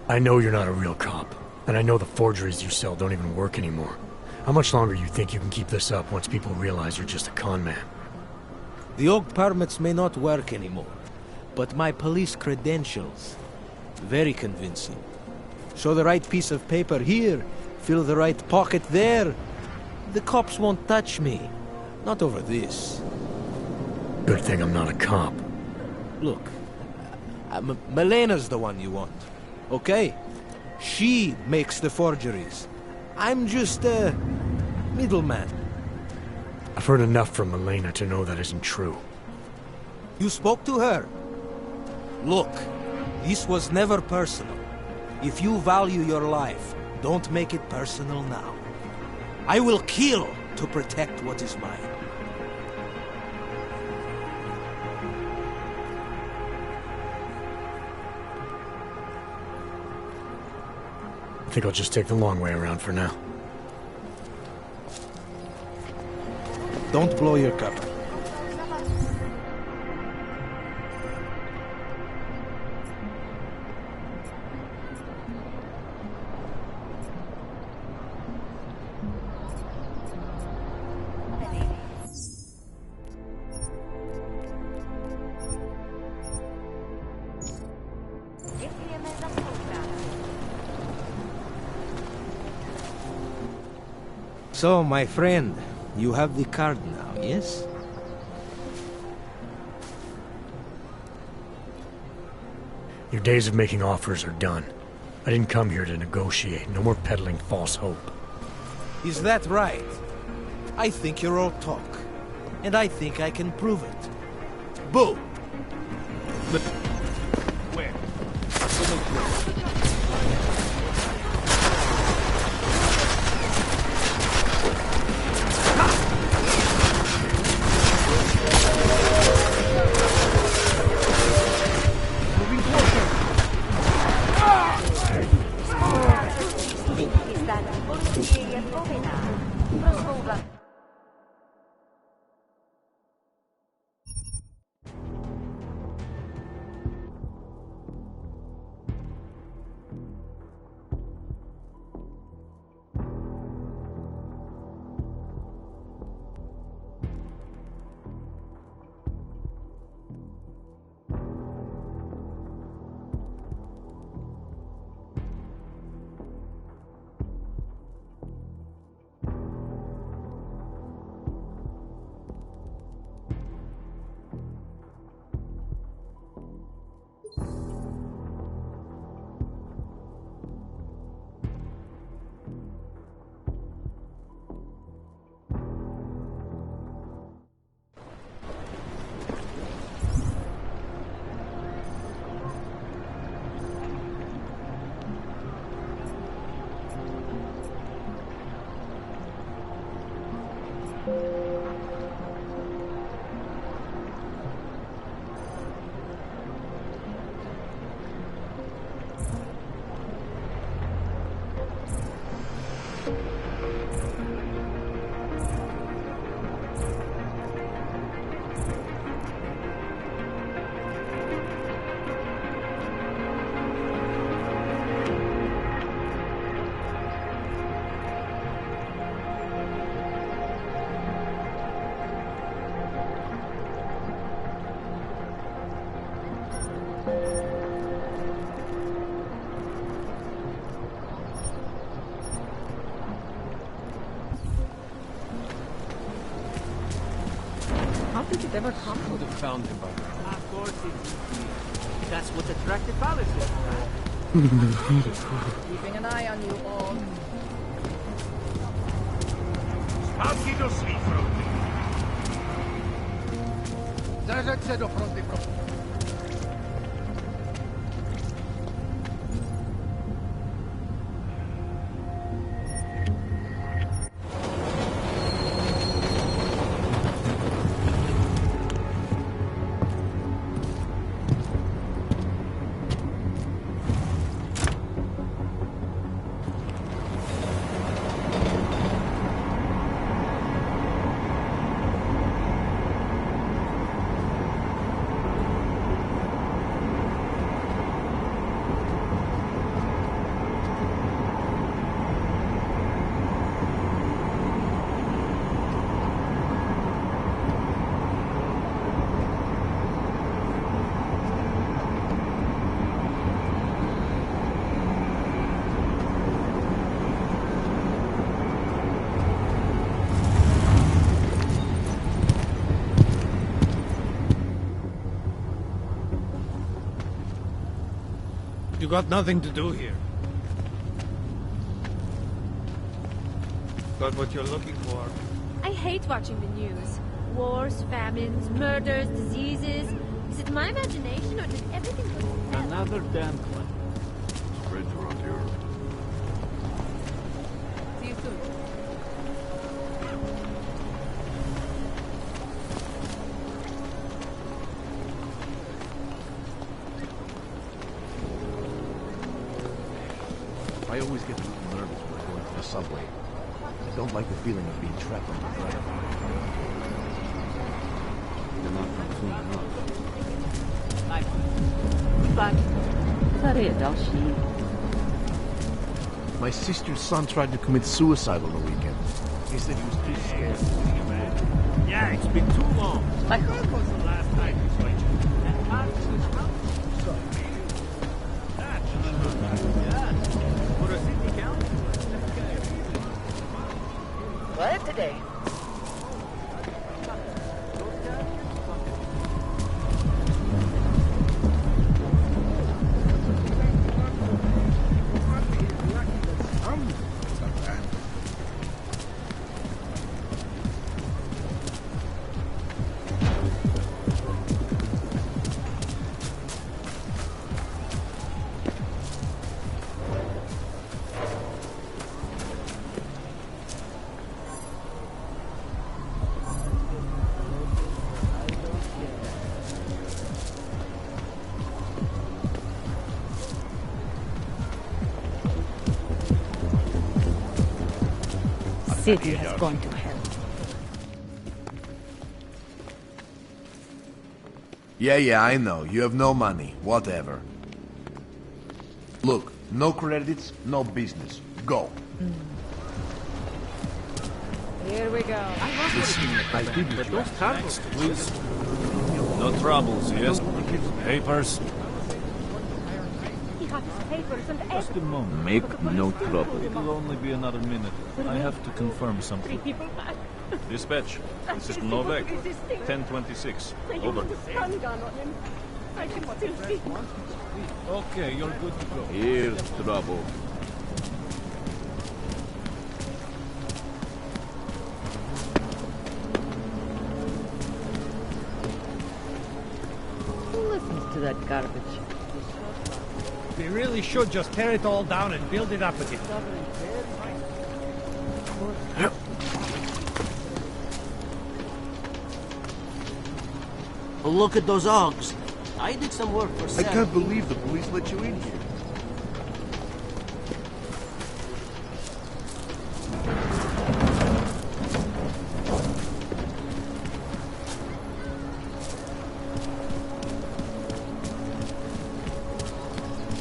I know you're not a real cop. And I know the forgeries you sell don't even work anymore. How much longer you think you can keep this up once people realize you're just a con man? The OG permits may not work anymore, but my police credentials, very convincing. Show the right piece of paper here, fill the right pocket there. The cops won't touch me. Not over this. Good thing I'm not a cop. Look, Melena's the one you want, okay? She makes the forgeries. I'm just a middleman. I've heard enough from Elena to know that isn't true. You spoke to her? Look, this was never personal. If you value your life, don't make it personal now. I will kill to protect what is mine. I think I'll just take the long way around for now. Don't blow your cover. So, my friend, you have the card now, yes? Your days of making offers are done. I didn't come here to negotiate. No more peddling false hope. Is that right? I think you're all talk. And I think I can prove it. Boo! Where? How did it ever come? Would have found him by now. Of course it's easy. That's what attracted Palace is. Keeping an eye on you all. Zpátky do svých fronty. Zařaď se do fronty. You got nothing to do here. Got what you're looking for. I hate watching the news. Wars, famines, murders, diseases. Is it my imagination or did everything go to hell? Another damn claim. Spread around Europe. See you soon. I always get a little nervous when I go into the subway. I don't like the feeling of being trapped on the ground. They're not from soon enough. My sister's son tried to commit suicide on the weekend. He said he was too scared. Yeah, it's been too long. When was the last time you saw each other? And Marx's house? For a city council? Quiet today. City has gone to hell. Yeah, I know. You have no money. Whatever. Look, no credits, no business. Go. Here we go. I did but those cards, please. No troubles, yes? Papers? He has papers and Just a moment. Make no trouble. It'll only be another minute. I have to confirm something. people back. Dispatch, this is Novak. 1026. Over. Stun gun on him. I can still see. Okay, you're good to go. Here's trouble. Who listens to that garbage? We really should just tear it all down and build it up again. Oh, look at those Augs. I did some work for I Sam. can't believe the police let you in here.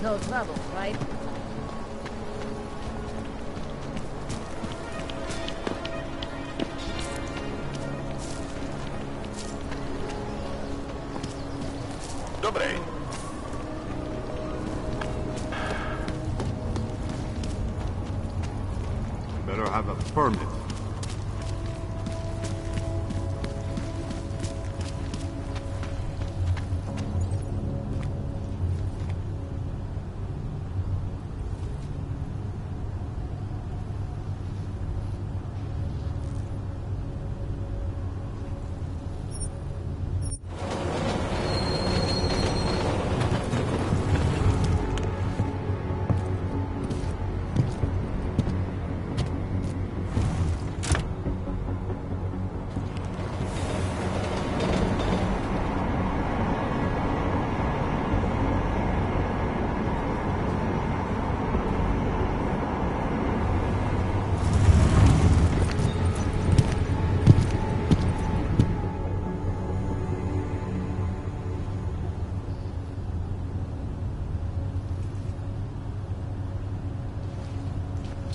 No trouble, right? Dobre. You better have a permit.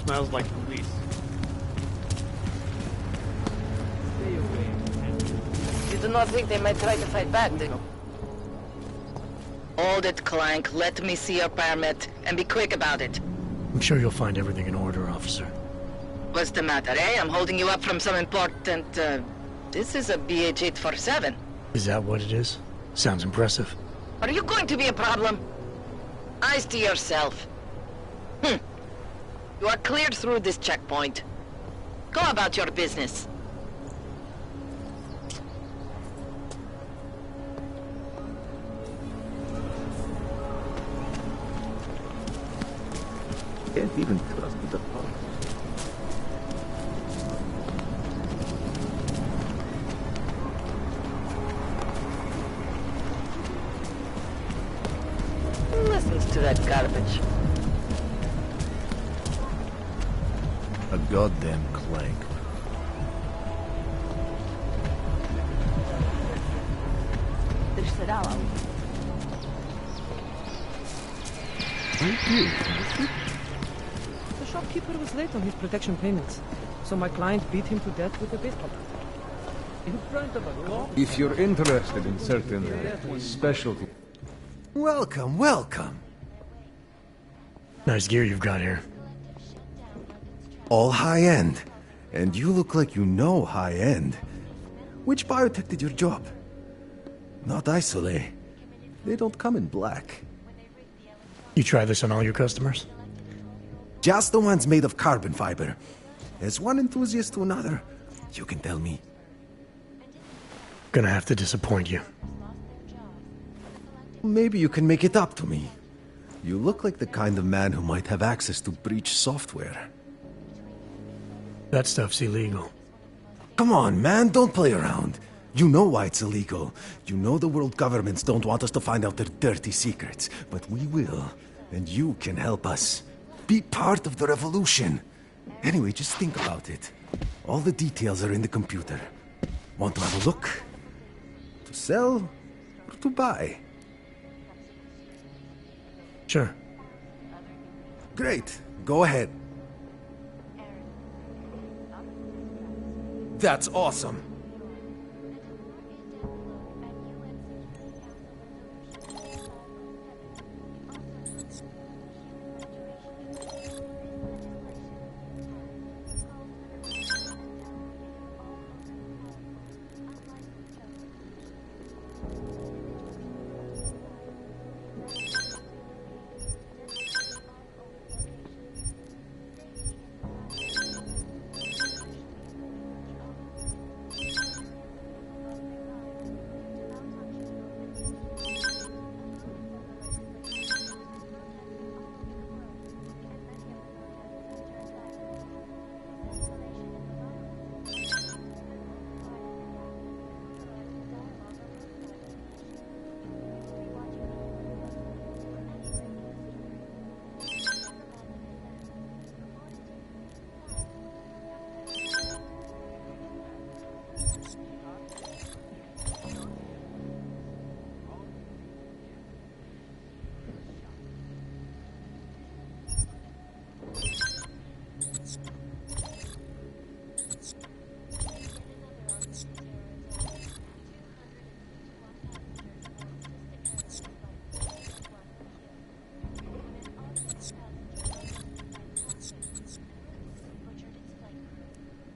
Smells like police. Stay away. You do not think they might try to fight back, do you? Hold it, Clank. Let me see your permit. And be quick about it. I'm sure you'll find everything in order, officer. What's the matter, eh? I'm holding you up from some important, This is a BH-847. Is that what it is? Sounds impressive. Are you going to be a problem? Eyes to yourself. You are cleared through this checkpoint. Go about your business. Can't even trust the pub. Who listens to that garbage? A goddamn clank. The shopkeeper was late on his protection payments, so my client beat him to death with a baseball bat. In front of a car? If you're interested in certain specialty... Welcome, welcome. Nice gear you've got here. All high-end. And you look like you know high-end. Which biotech did your job? Not Isolate. They don't come in black. You try this on all your customers? Just the ones made of carbon fiber. As one enthusiast to another, you can tell me. Gonna have to disappoint you. Maybe you can make it up to me. You look like the kind of man who might have access to breach software. That stuff's illegal. Come on, man, don't play around. You know why it's illegal. You know the world governments don't want us to find out their dirty secrets. But we will, and you can help us. Be part of the revolution. Anyway, just think about it. All the details are in the computer. Want to have a look? To sell or to buy? Sure. Great. Go ahead. That's awesome.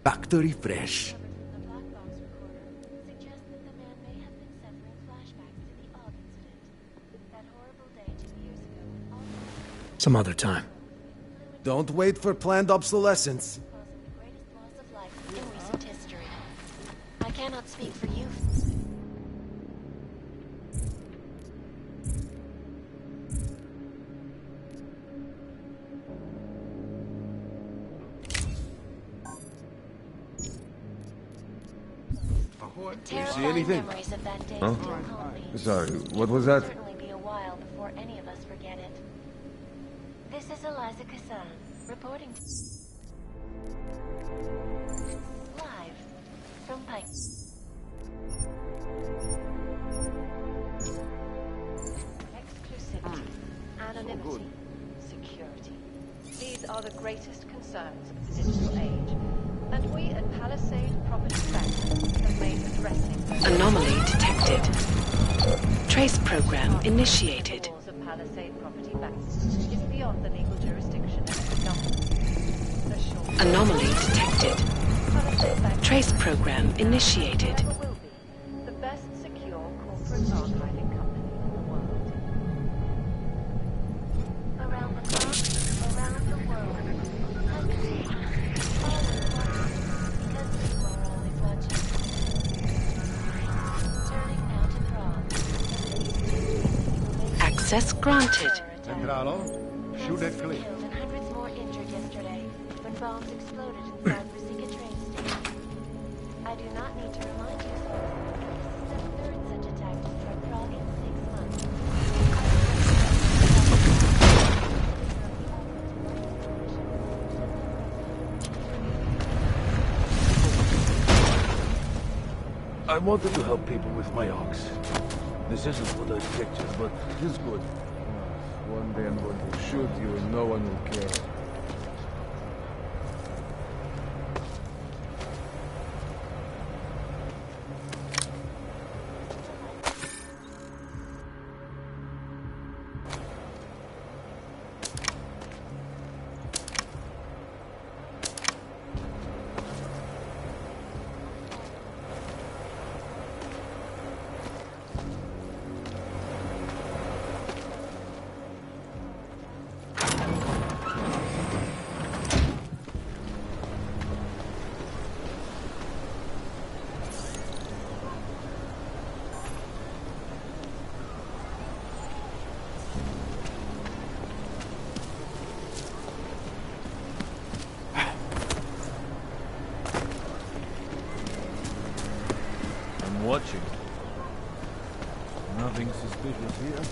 Factory fresh. Some other time. Don't wait for planned obsolescence. In recent history. I cannot speak for you. Do you see anything? Huh? Sorry, what was that? Certainly be a while before any of us forget it. This is Eliza Kassan, reporting live from Pike. Exclusivity, anonymity, security. These are the greatest concerns of the digital age. And we at Palisade Property Bank have made addressing Anomaly detected. Trace program initiated. laws of Palisade Property Bank is beyond the legal jurisdiction of the government. The short Anomaly detected. Palisade Bank Trace program initiated. never will be the best secure corporate archiving company in the world. Access granted. Centralo, všude klid. Hundreds more injured yesterday when bombs exploded inside Rosika train station. I do not need to remind you, sir. This is the third such attack to strike Prague in 6 months. I wanted to help people with my ox. This isn't for those pictures, but it is good. One day I'm going to shoot you and no one will care. Watching. Nothing suspicious here.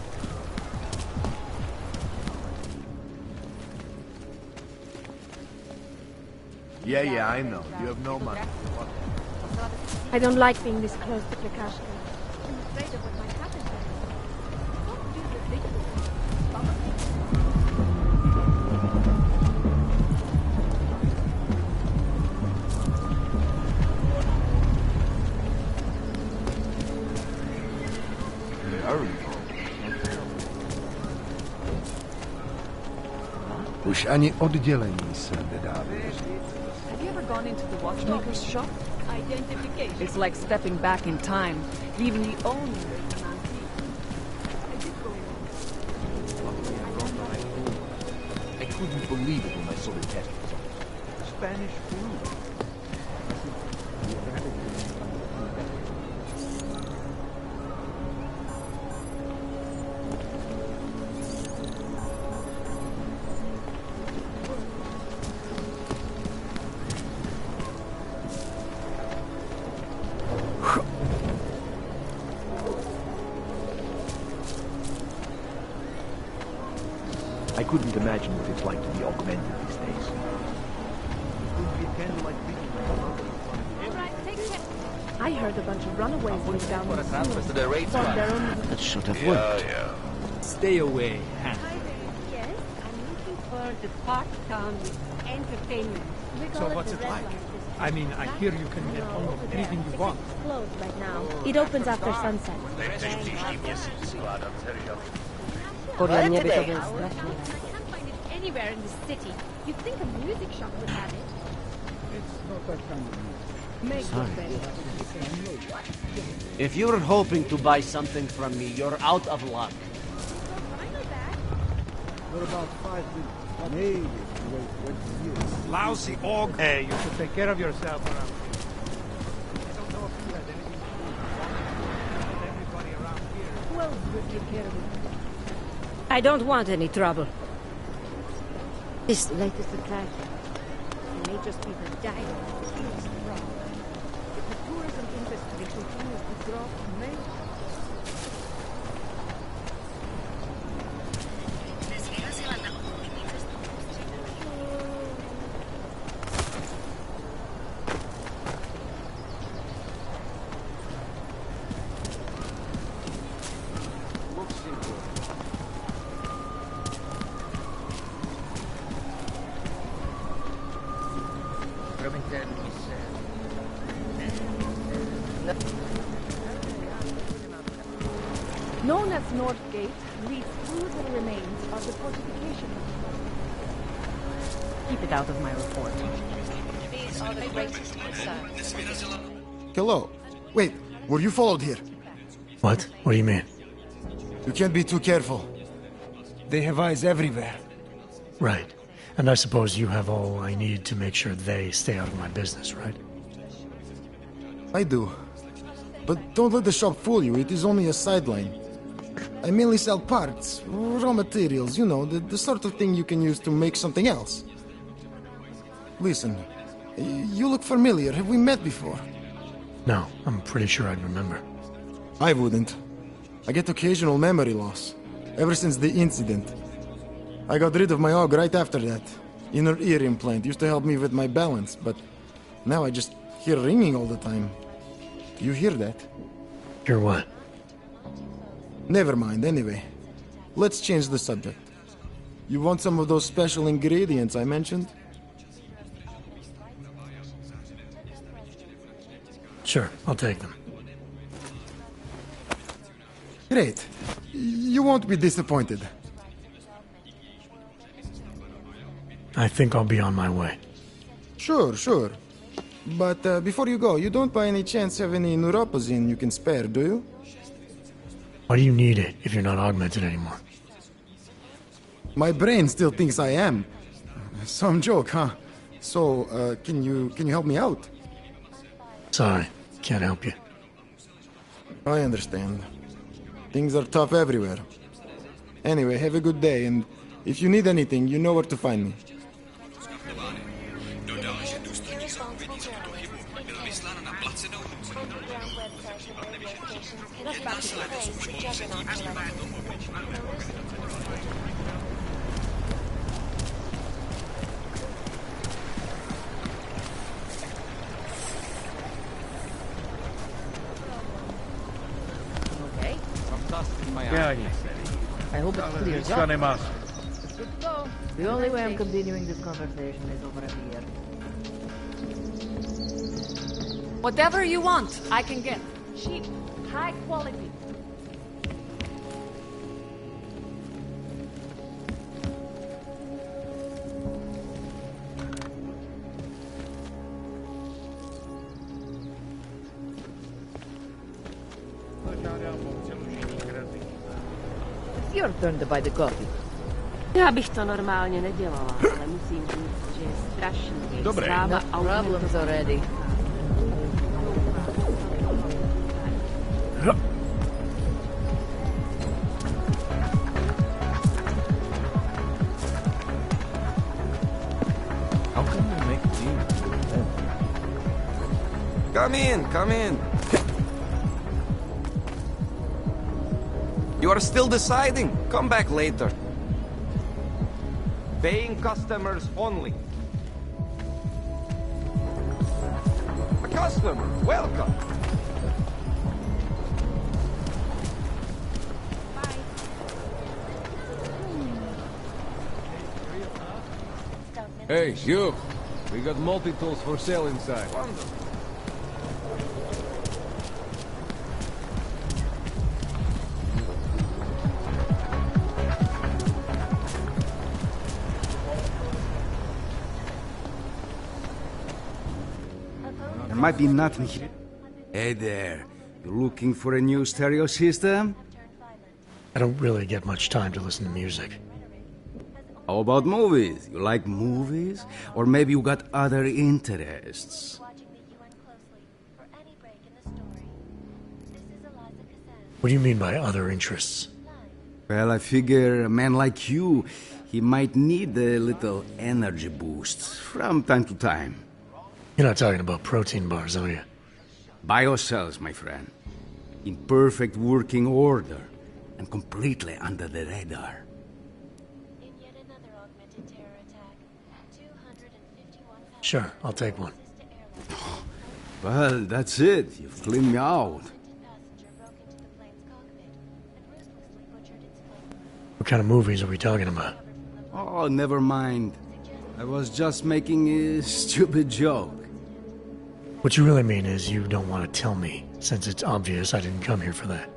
Yeah, I know. You have no money. I don't like being this close to Prakashka. I'm afraid of what might happen to him. Don't do the big Už ani oddělení se nedá věřit. Have you ever gone into the watchmaker's shop? identification. It's like stepping back in time, leaving the only way to I couldn't believe it when I saw the test results. Spanish flu. I couldn't imagine what it's like to be augmented these days. I heard a bunch of runaways went down the To the raid Found their own... That should have worked. Stay away, Hannah. Yes, I'm looking for the park town with entertainment. So what's it like? I mean, I hear you can get almost anything you want. It's closed right now. It opens after sunset. Podle mě by to byl strašný. I can't find it anywhere in the city. You'd think a music shop would have it. It's not that kind of music. If you're hoping to buy something from me, you're out of luck. We're about 5 minutes. Maybe wait 20 years. Lousy og! Hey, you should take care of yourself around here. I don't know if you had anything to do with everybody around here. Who else would take care of it? I don't want any trouble. This latest attack may just be the dying of the king's throne. If the tourism industry continues to drop, may... Known as North Gate, leads through the remains of the fortification. Keep it out of my report. These are the greatest concerns. Hello. Wait, were you followed here? What? What do you mean? You can't be too careful. They have eyes everywhere. Right. And I suppose you have all I need to make sure they stay out of my business, right? I do. But don't let the shop fool you, it is only a sideline. I mainly sell parts, raw materials, you know, the sort of thing you can use to make something else. Listen, you look familiar. Have we met before? No, I'm pretty sure I'd remember. I wouldn't. I get occasional memory loss, ever since the incident. I got rid of my AUG right after that. Inner ear implant used to help me with my balance, but now I just hear ringing all the time. Do you hear that? Hear what? Never mind, anyway. Let's change the subject. You want some of those special ingredients I mentioned? Sure, I'll take them. Great. You won't be disappointed. I think I'll be on my way. Sure. But before you go, you don't by any chance have any neuropazine you can spare, do you? Why do you need it if you're not augmented anymore? My brain still thinks I am. Some joke, huh? So, can you help me out? Sorry, can't help you. I understand. Things are tough everywhere. Anyway, have a good day, and if you need anything, you know where to find me. Okay. Yeah, I hope it clears up. Good to go. The only way I'm continuing this conversation is over here. Whatever you want, I can get. Cheap, high quality. It's your turn to buy the coffee. Já bych to normálně nedělala, ale musím říct, že je strašný. Dobré. Správa No problems already. How can we make a deal with them? Come in. You are still deciding? Come back later. Paying customers only. A customer, welcome. Hey, you! We got multi-tools for sale inside. There might be nothing here. Hey there. You looking for a new stereo system? I don't really get much time to listen to music. How about movies? You like movies? Or maybe you got other interests? What do you mean by other interests? Well, I figure a man like you, he might need a little energy boost from time to time. You're not talking about protein bars, are you? Biocells, my friend. In perfect working order and completely under the radar. Sure, I'll take one. Well, that's it. You've cleaned me out. What kind of movies are we talking about? Oh, never mind. I was just making a stupid joke. What you really mean is you don't want to tell me, since it's obvious I didn't come here for that.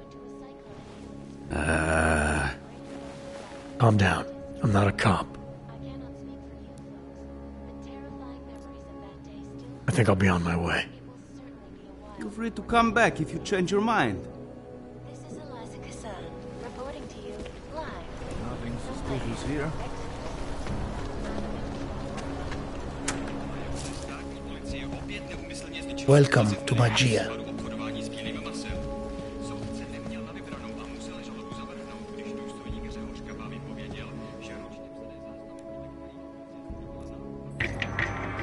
Calm down. I'm not a cop. I think I'll be on my way. Feel free to come back if you change your mind. Nothing suspicious here. Welcome to Magia.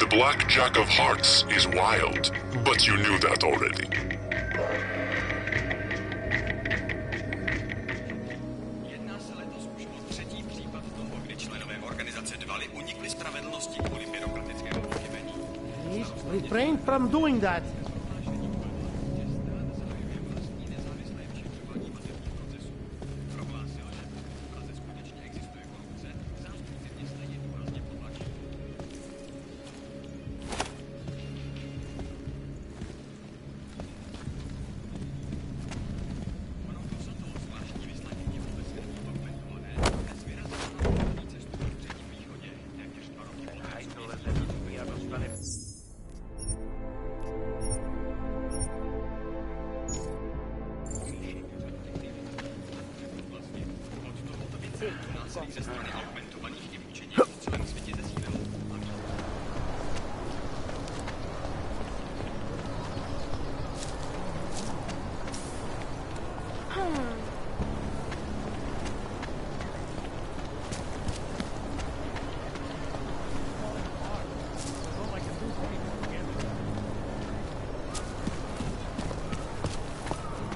Black Jack of Hearts is wild, but you knew that already. Refrain from doing that.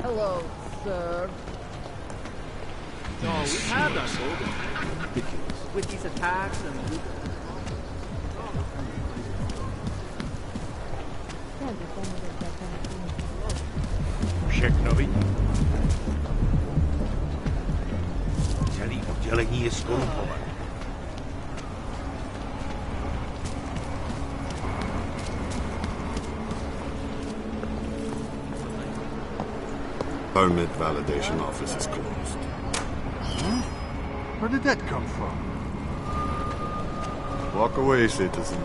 Hello, sir. No, we've had that with these attacks and... Všechno vidí. Celý oddělení je skorumpované. Permit validation office is closed. Huh? Where did that come from? Walk away, citizen.